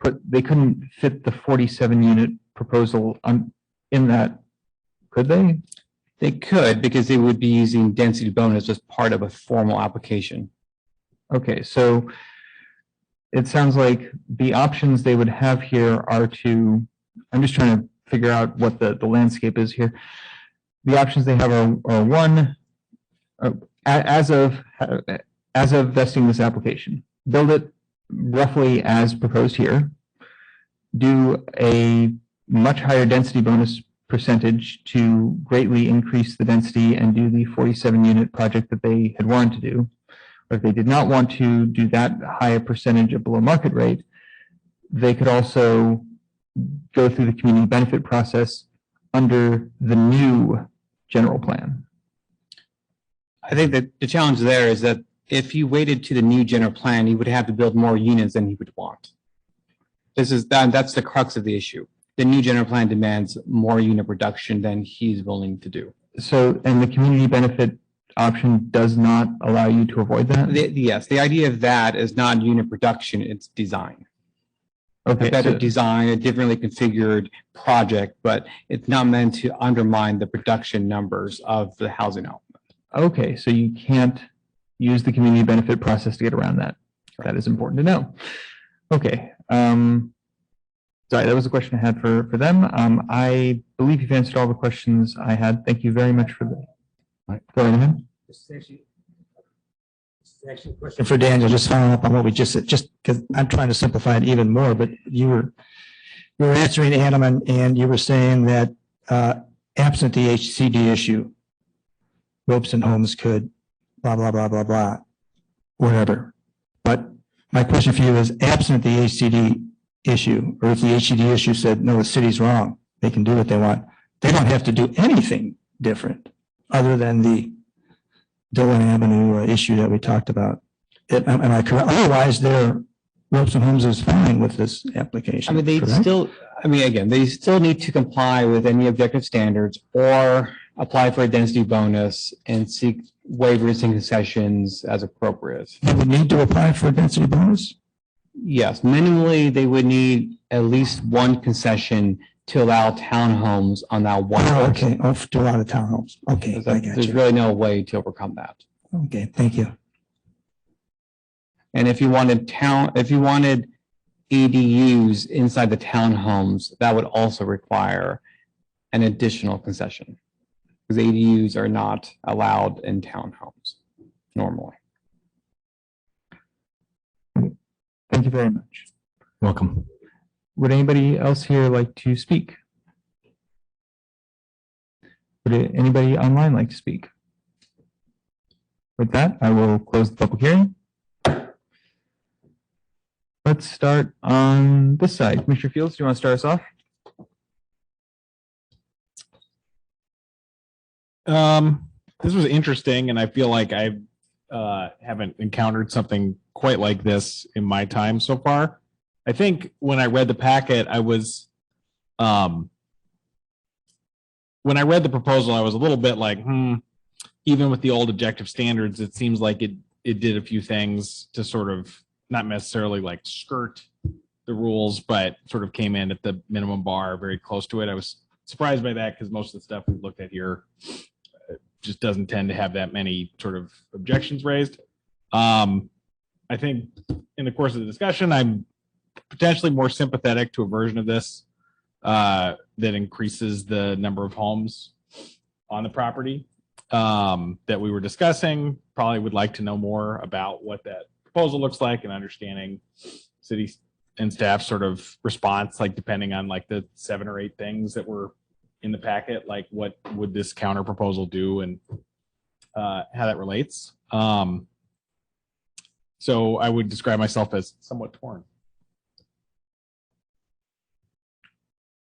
fit the 47 unit proposal in that, could they? They could, because they would be using density bonus as part of a formal application. Okay, so it sounds like the options they would have here are to, I'm just trying to figure out what the landscape is here. The options they have are one, as of vesting this application, build it roughly as proposed here, do a much higher density bonus percentage to greatly increase the density and do the 47 unit project that they had wanted to do. Or if they did not want to do that higher percentage of below market rate, they could also go through the community benefit process under the new general plan. I think that the challenge there is that if you waited to the new general plan, you would have to build more units than he would want. That's the crux of the issue. The new general plan demands more unit production than he's willing to do. So, and the community benefit option does not allow you to avoid that? Yes, the idea of that is not unit production, it's design. Okay, A better so- design, a differently configured project, but it's not meant to undermine the production numbers of the housing element. Okay, so you can't use the community benefit process to get around that. That is important to know. Okay. Sorry, that was a question I had for them. I believe you've answered all the questions I had. Thank you very much for the. Go ahead. And for Daniel, just following up on what we just said, just because I'm trying to simplify it even more, but you were answering Adam and you were saying that absent the HCD issue, Robeson Homes could blah, blah, blah, blah, blah, whatever. But my question for you is absent the HCD issue, or if the HCD issue said, no, the city's wrong, they can do what they want. They don't have to do anything different other than the Dillon Avenue issue that we talked about. Am I correct? Otherwise, Robeson Homes is fine with this application. I mean, they still need to comply with any objective standards or apply for a density bonus and seek waivers and concessions as appropriate. They would need to apply for a density bonus? Yes, minimally, they would need at least one concession to allow townhomes on that one. Oh, okay. Oh, to allow the townhomes. Okay, I got There's you. really no way to overcome that. Okay, thank you. And if you wanted ADUs inside the townhomes, that would also require an additional concession because ADUs are not allowed in townhomes normally. Thank you very much. Welcome. Would anybody else here like to speak? Would anybody online like to speak? With that, I will close the public hearing. Let's start on this side. Commissioner Fields, do you want to start us off? This was interesting, and I feel like I haven't encountered something quite like this in my time so far. I think when I read the packet, I was, when I read the proposal, I was a little bit like, even with the old objective standards, it seems like it did a few things to sort of not necessarily like skirt the rules, but sort of came in at the minimum bar, very close to it. I was surprised by that because most of the stuff we've looked at here just doesn't tend to have that many sort of objections raised. I think in the course of the discussion, I'm potentially more sympathetic to a version of this that increases the number of homes on the property that we were discussing. Probably would like to know more about what that proposal looks like and understanding city and staff sort of response, like depending on like the 7 or 8 things that were in the packet, like what would this counter proposal do and how that relates. So I would describe myself as somewhat torn.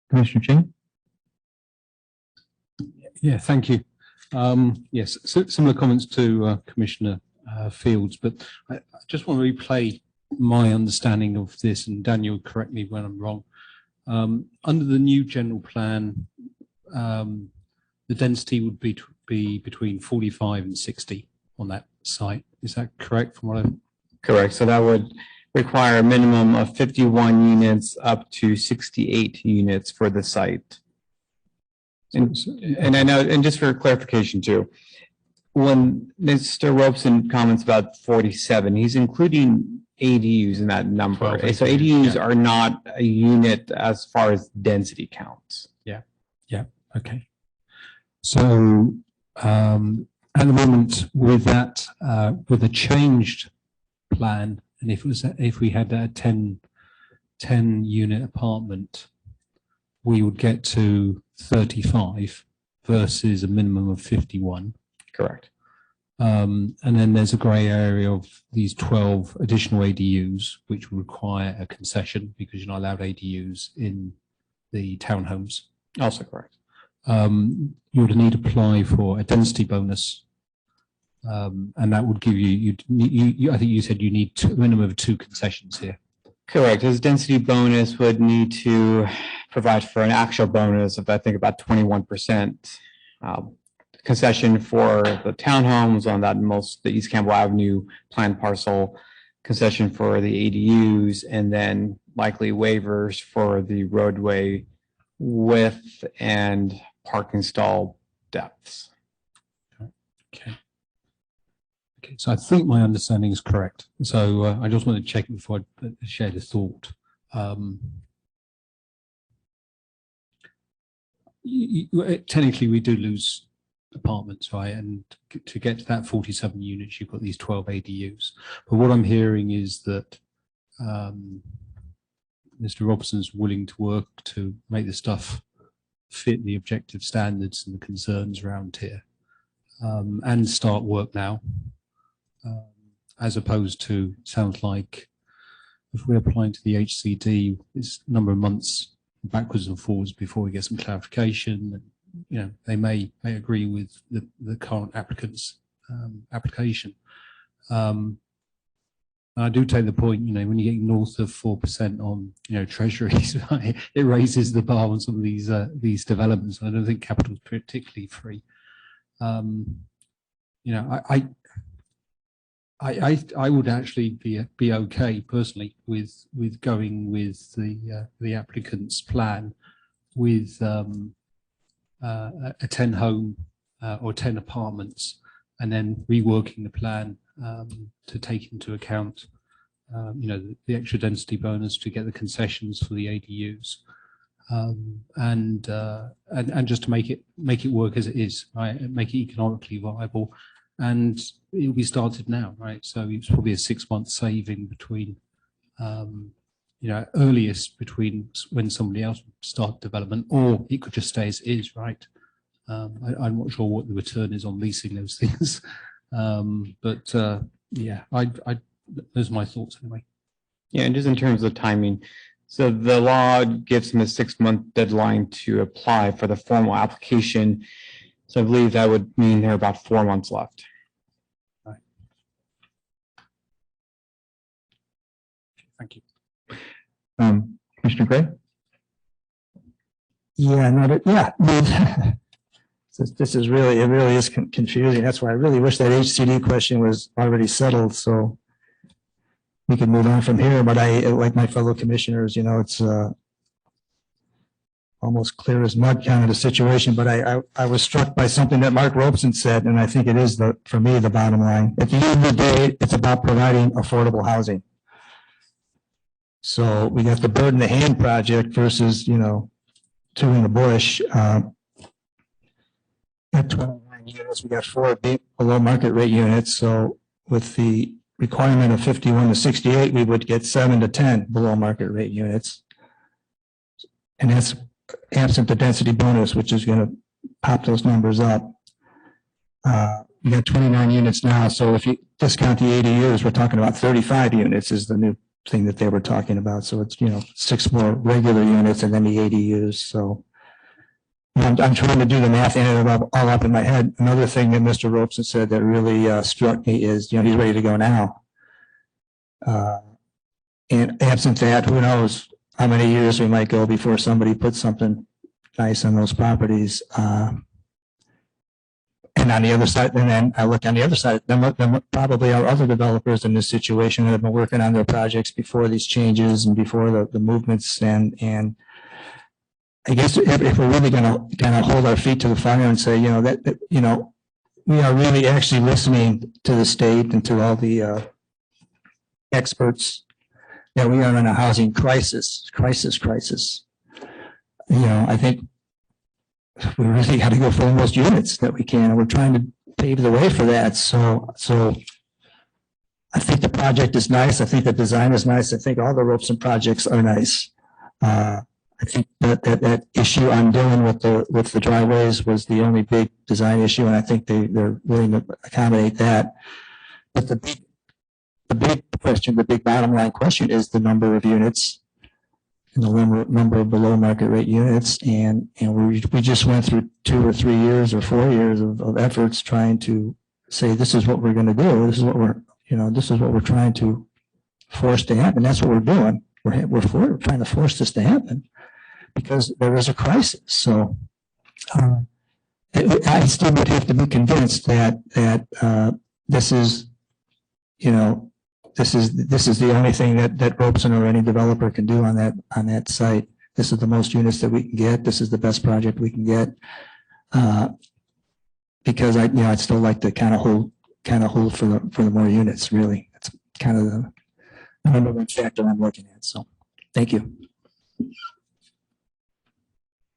Commissioner Chin? Yeah, thank you. Yes, similar comments to Commissioner Fields, but I just want to replay my understanding of this, and Daniel, correct me when I'm wrong. Under the new general plan, the density would be between 45 and 60 on that site. Is that correct from what I'm? Correct. So that would require a minimum of 51 units up to 68 units for the site. And I know, and just for clarification too, when Mr. Robeson comments about 47, he's including ADUs in that number. So ADUs are not a unit as far as density counts. Yeah. Okay. So at the moment, with that, with a changed plan, and if we had a 10 unit apartment, we would get to 35 versus a minimum of 51. Correct. And then there's a grey area of these 12 additional ADUs, which would require a concession because you're not allowed ADUs in the townhomes. Also correct. You would need to apply for a density bonus, and that would give you, I think you said you need a minimum of 2 concessions here. Correct. His density bonus would need to provide for an actual bonus of, I think, about 21% concession for the townhomes on the East Campbell Avenue planned parcel, concession for the ADUs, and then likely waivers for the roadway width and parking stall depths. Okay. So I think my understanding is correct. So I just want to check before I share the thought. Technically, we do lose apartments, right? And to get to that 47 units, you've got these 12 ADUs. But what I'm hearing is that Mr. Robertson's willing to work to make the stuff fit the objective standards and the concerns around here, and start work now. As opposed to, sounds like if we're applying to the HCD, it's a number of months backwards and forwards before we get some clarification. And, they may agree with the current applicant's application. I do take the point, when you get north of 4% on, treasuries, right, it raises the bar on some of these developments. I don't think capital is particularly free. I would actually be okay personally with going with the applicant's plan with a 10 home or 10 apartments, and then reworking the plan to take into account the extra density bonus to get the concessions for the ADUs, and just to make it work as it is, right? Make it economically viable. And it'll be started now, right? So it's probably a 6-month saving between, earliest between when somebody else would start development, or it could just stay as it is, right? I'm not sure what the return is on leasing those things, but those are my thoughts anyway. Yeah, and just in terms of timing, so the law gives them a 6-month deadline to apply for the formal application. So I believe that would mean there are about 4 months left. Right. Thank you. Commissioner Gray? This is really, it really is confusing. That's why I really wish that HCD question was already settled, so we can move on from here. But like my fellow commissioners, it's almost clear as mud kind of the situation. But I was struck by something that Mark Robeson said, and I think it is for me, the bottom line. At the end of the day, it's about providing affordable housing. So we got the bird in the hand project versus, two in the bush. at 29 units, we got 4 below market rate units. So with the requirement of 51 to 68, we would get 7 to 10 below market rate units. And that's absent the density bonus, which is going to pop those numbers up. We got 29 units now. So if you discount the ADUs, we're talking about 35 units is the new thing that they were talking about. So it's, 6 more regular units and then the ADUs. So I'm trying to do the math and it all up in my head. Another thing that Mr. Robeson said that really struck me is, he's ready to go now. And absent that, who knows how many years we might go before somebody puts something nice on those properties. And on the other side, and then I look on the other side, then probably our other developers in this situation that have been working on their projects before these changes and before the movements. And I guess if we're really going to kind of hold our feet to the fire and say, we are really actually listening to the state and to all the experts that we are in a housing crisis. I think we really got to go for the most units that we can, and we're trying to pave the way for that. So I think the project is nice. I think the design is nice. I think all the Robeson projects are nice. I think that issue on Dillon with the driveways was the only big design issue, and I think they're willing to accommodate that. But the big question, the big bottom line question is the number of units and the number of below market rate units. And we just went through 2 or 3 years or 4 years of efforts trying to say, this is what we're going to do. This is what we're trying to force to happen. That's what we're doing. We're trying to force this to happen because there is a crisis. So I still would have to be convinced that this is, this is the only thing that Robeson or any developer can do on that site. This is the most units that we can get. This is the best project we can get. Because I'd still like to kind of hold for the more units. Really, that's kind of the number one factor I'm looking at. So, thank you,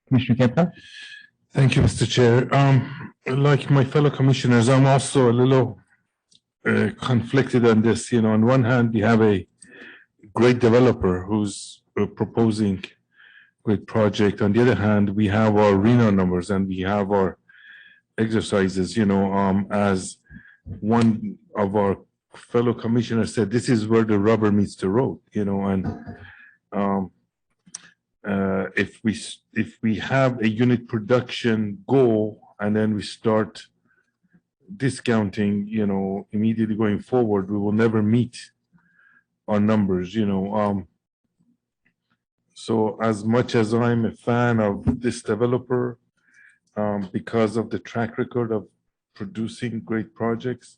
Commissioner Kemper. Thank you, Mr. Chair. Like my fellow commissioners, I'm also a little conflicted on this. On one hand, we have a great developer who's proposing great project. On the other hand, we have our Reno numbers and we have our exercises. As one of our fellow commissioners said, this is where the rubber meets the road. If we have a unit production goal and then we start discounting, immediately going forward, we will never meet our numbers, So as much as I'm a fan of this developer, because of the track record of producing great projects,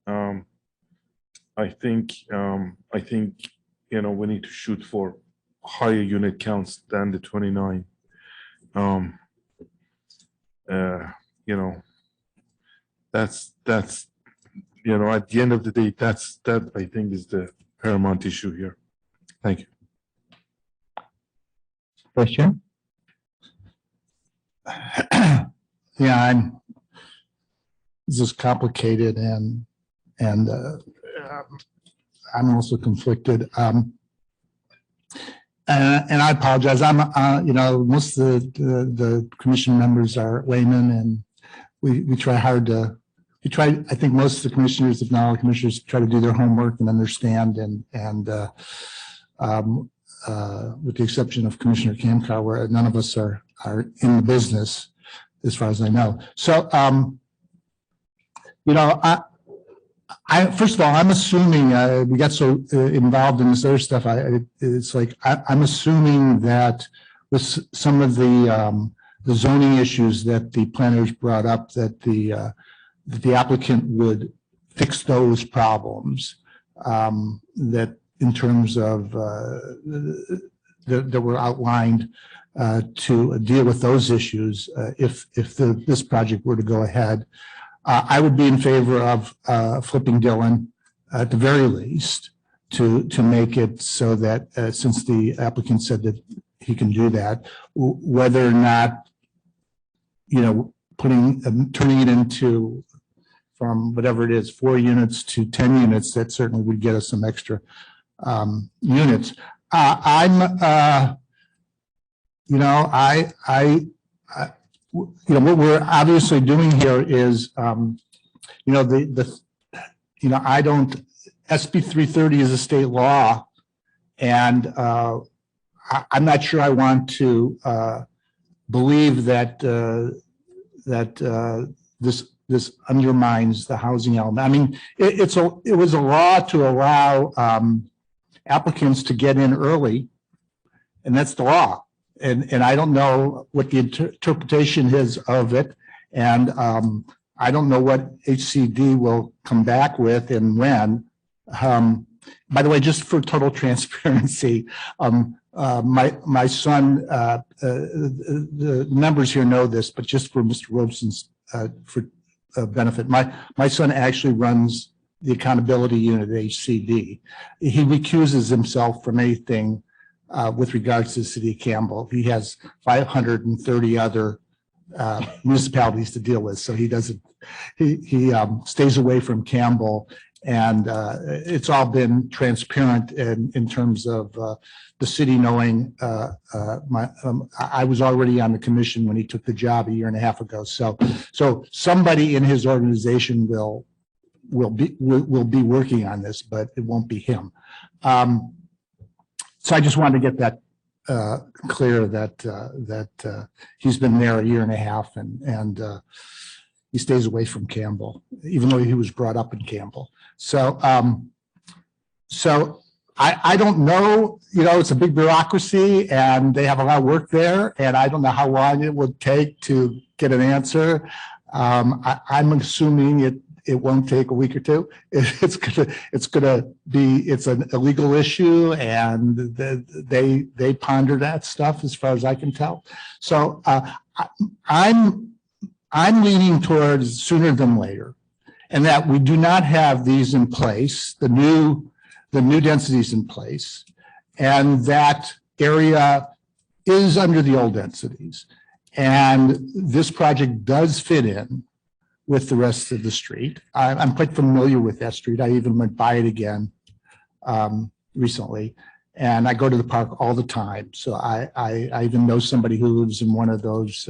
I think, we need to shoot for higher unit counts than the 29. That's at the end of the day, that I think is the paramount issue here. Thank you. Question? Yeah, this is complicated and I'm also conflicted. And I apologize. I'm, most of the commission members are laymen, and we try hard to. I think most of the commissioners, if not all the commissioners, try to do their homework and understand. And with the exception of Commissioner Kamkar, where none of us are in the business, as far as I know. So, I first of all, I'm assuming we got so involved in this other stuff. It's like I'm assuming that with some of the zoning issues that the planners brought up, that the applicant would fix those problems. That in terms of that were outlined to deal with those issues, if this project were to go ahead. I would be in favor of flipping Dillon at the very least to make it so that since the applicant said that he can do that, whether or not, turning it into, from whatever it is, 4 units to 10 units, that certainly would get us some extra units. What we're obviously doing here is, SB 330 is a state law, and I'm not sure I want to believe that this undermines the housing element. I mean, it was a law to allow applicants to get in early, and that's the law. And I don't know what the interpretation is of it, and I don't know what HCD will come back with and when. By the way, just for total transparency, my son, the members here know this, but just for Mr. Robeson's benefit, my son actually runs the accountability unit at HCD. He recuses himself from anything with regards to the city of Campbell. He has 530 other municipalities to deal with, so he doesn't. He stays away from Campbell, and it's all been transparent in terms of the city knowing. I was already on the commission when he took the job a year and a half ago. So somebody in his organization will be working on this, but it won't be him. So I just wanted to get that clear that he's been there a year and a half, and he stays away from Campbell, even though he was brought up in Campbell. So I don't know, it's a big bureaucracy and they have a lot of work there, and I don't know how long it would take to get an answer. I'm assuming it won't take a week or two. It's an illegal issue, and they ponder that stuff as far as I can tell. So I'm leaning towards sooner than later, and that we do not have these in place, the new densities in place, and that area is under the old densities. And this project does fit in with the rest of the street. I'm quite familiar with that street. I even went by it again recently, and I go to the park all the time. So I even know somebody who lives in one of those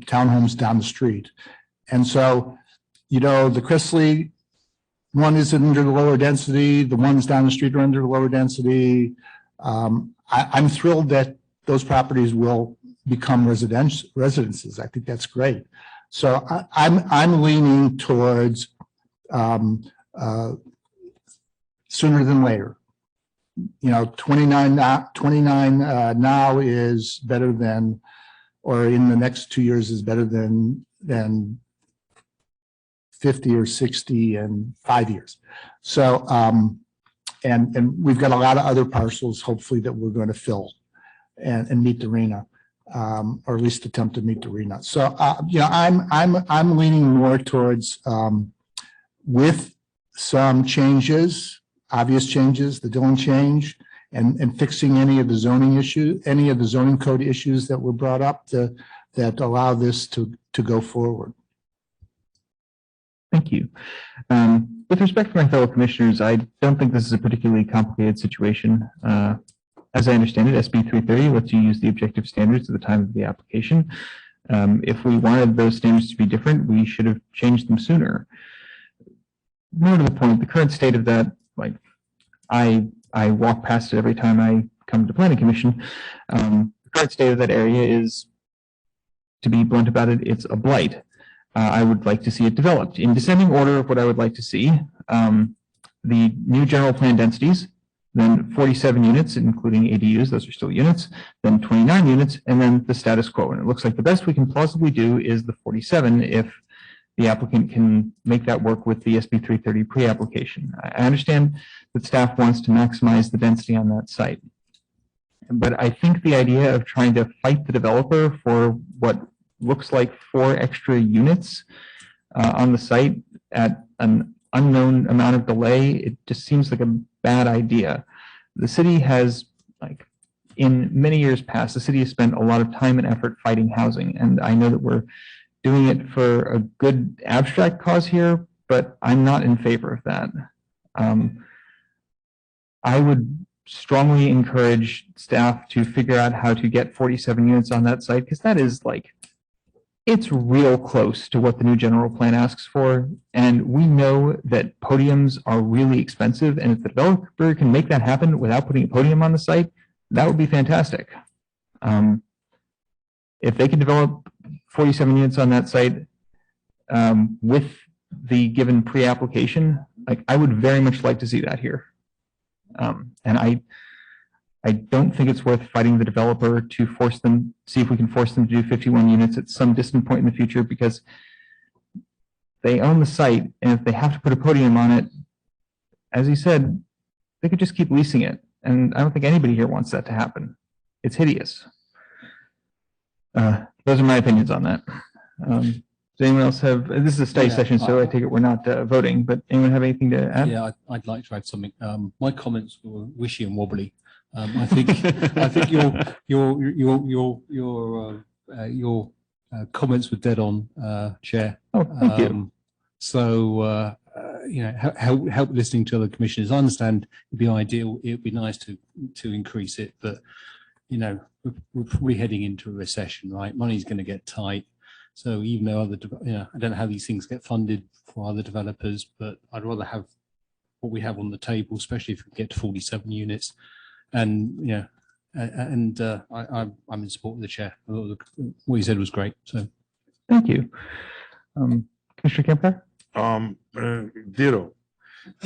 townhomes down the street. And so, the Chrisley one is under the lower density. The ones down the street are under the lower density. I'm thrilled that those properties will become residences. I think that's great. So I'm leaning towards sooner than later. 29 now is better than, or in the next 2 years is better than 50 or 60 in 5 years. So, and we've got a lot of other parcels, hopefully, that we're going to fill and meet the RHNA, or at least attempt to meet the RHNA. So, I'm leaning more towards, with some changes, obvious changes, the Dillon change, and fixing any of the zoning issues, any of the zoning code issues that were brought up that allow this to go forward. Thank you. With respect to my fellow commissioners, I don't think this is a particularly complicated situation. As I understand it, SB 330 lets you use the objective standards at the time of the application. If we wanted those standards to be different, we should have changed them sooner. More to the point, the current state of that, like I walk past it every time I come to planning commission. The current state of that area is, to be blunt about it, it's a blight. I would like to see it developed. In descending order of what I would like to see, the new general plan densities, then 47 units, including ADUs, those are still units, then 29 units, and then the status quo. And it looks like the best we can plausibly do is the 47 if the applicant can make that work with the SB 330 pre-application. I understand that staff wants to maximize the density on that site. But I think the idea of trying to fight the developer for what looks like 4 extra units on the site at an unknown amount of delay, it just seems like a bad idea. The city has like in many years past, the city has spent a lot of time and effort fighting housing. And I know that we're doing it for a good abstract cause here, but I'm not in favor of that. I would strongly encourage staff to figure out how to get 47 units on that site, because that is like, it's real close to what the new general plan asks for. And we know that podiums are really expensive. And if the developer can make that happen without putting a podium on the site, that would be fantastic. If they can develop 47 units on that site with the given pre-application, like, I would very much like to see that here. And I don't think it's worth fighting the developer to force them, see if we can force them to do 51 units at some distant point in the future, because they own the site. And if they have to put a podium on it, as he said, they could just keep leasing it. And I don't think anybody here wants that to happen. It's hideous. Those are my opinions on that. Does anyone else have, this is a study session, so I take it we're not voting, but anyone have anything to add? Yeah, I'd like to add something. My comments were wishy and wobbly. I think your comments were dead on, Chair. Oh, thank you. So help listening to other commissioners. I understand it'd be ideal. It'd be nice to increase it, but we're probably heading into a recession, right? Money's going to get tight. So even though I don't know how these things get funded for other developers, but I'd rather have what we have on the table, especially if we get to 47 units. And I'm in support of the chair. What he said was great. So, thank you, Commissioner Kemper. Ditto.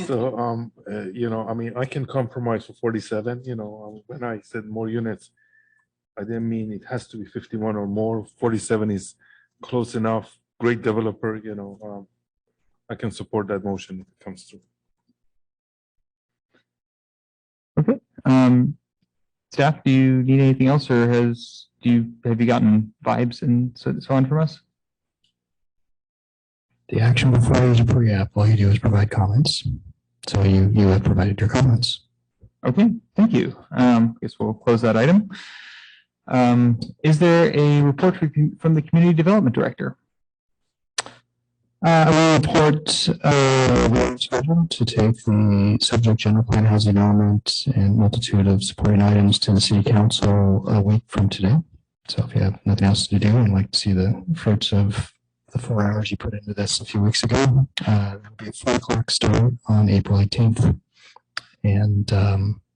So, I mean, I can compromise for 47. When I said more units, I didn't mean it has to be 51 or more. 47 is close enough. Great developer. I can support that motion if it comes through. Okay. Staff, do you need anything else, or have you gotten vibes and so on from us? The action before you is a pre-app. All you do is provide comments. So you have provided your comments. Okay, thank you. Guess we'll close that item. Is there a report from the Community Development Director? I will report to take the subject general plan housing element and multitude of supporting items to the City Council a week from today. So if you have nothing else to do and like to see the fruits of the 4 hours you put into this a few weeks ago, that will be a 4 o'clock start on April 18th. And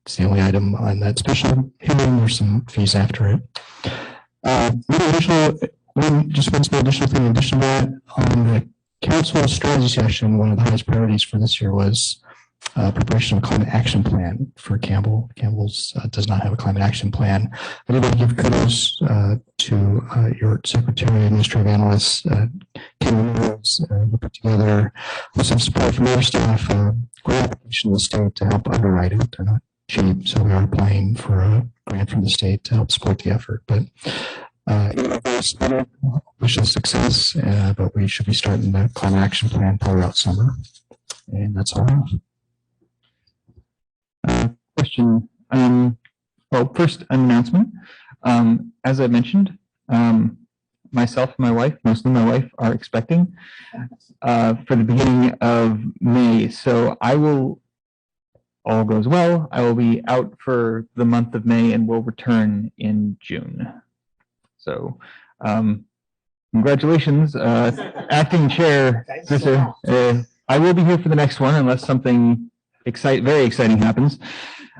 it's the only item on that special hearing. There's some fees after it. One small additional thing in addition to that, on the council strategy session, one of the highest priorities for this year was preparation of a climate action plan for Campbell. Campbell's does not have a climate action plan. I would like to give kudos to your secretary, administrative analyst, Ken Williams, who put together with some support from other staff, grant application of the state to help underwrite it. They're not cheap, so we are applying for a grant from the state to help support the effort. But wish us success, but we should be starting the climate action plan probably about summer. And that's all I have. Question. Well, first, an announcement. As I mentioned, myself and my wife, mostly my wife, are expecting for the beginning of May. So I will, all goes well, I will be out for the month of May and will return in June. So congratulations, acting chair. I will be here for the next one unless something very exciting happens.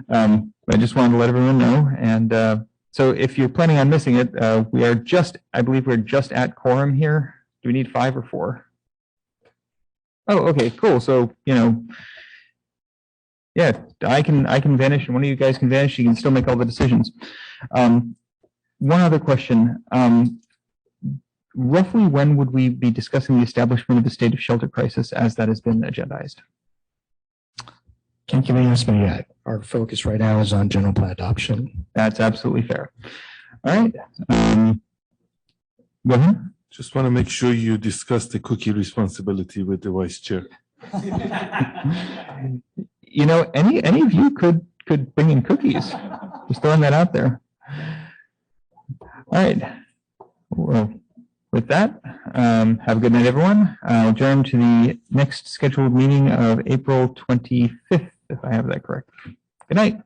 I just wanted to let everyone know. And so if you're planning on missing it, we are I believe we're just at quorum here. Do we need 5 or 4? Oh, okay, cool. So, yeah, I can vanish and one of you guys can vanish. You can still make all the decisions. One other question. Roughly when would we be discussing the establishment of the state of shelter crisis as that has been agendized? Can't give an estimate yet. Our focus right now is on general plan adoption. That's absolutely fair. All right. Go ahead. Just want to make sure you discuss the cookie responsibility with the vice chair. Any of you could bring in cookies. Just throwing that out there. All right. Well, with that, have a good night, everyone. I'll adjourn to the next scheduled meeting of April 25th, if I have that correct. Good night.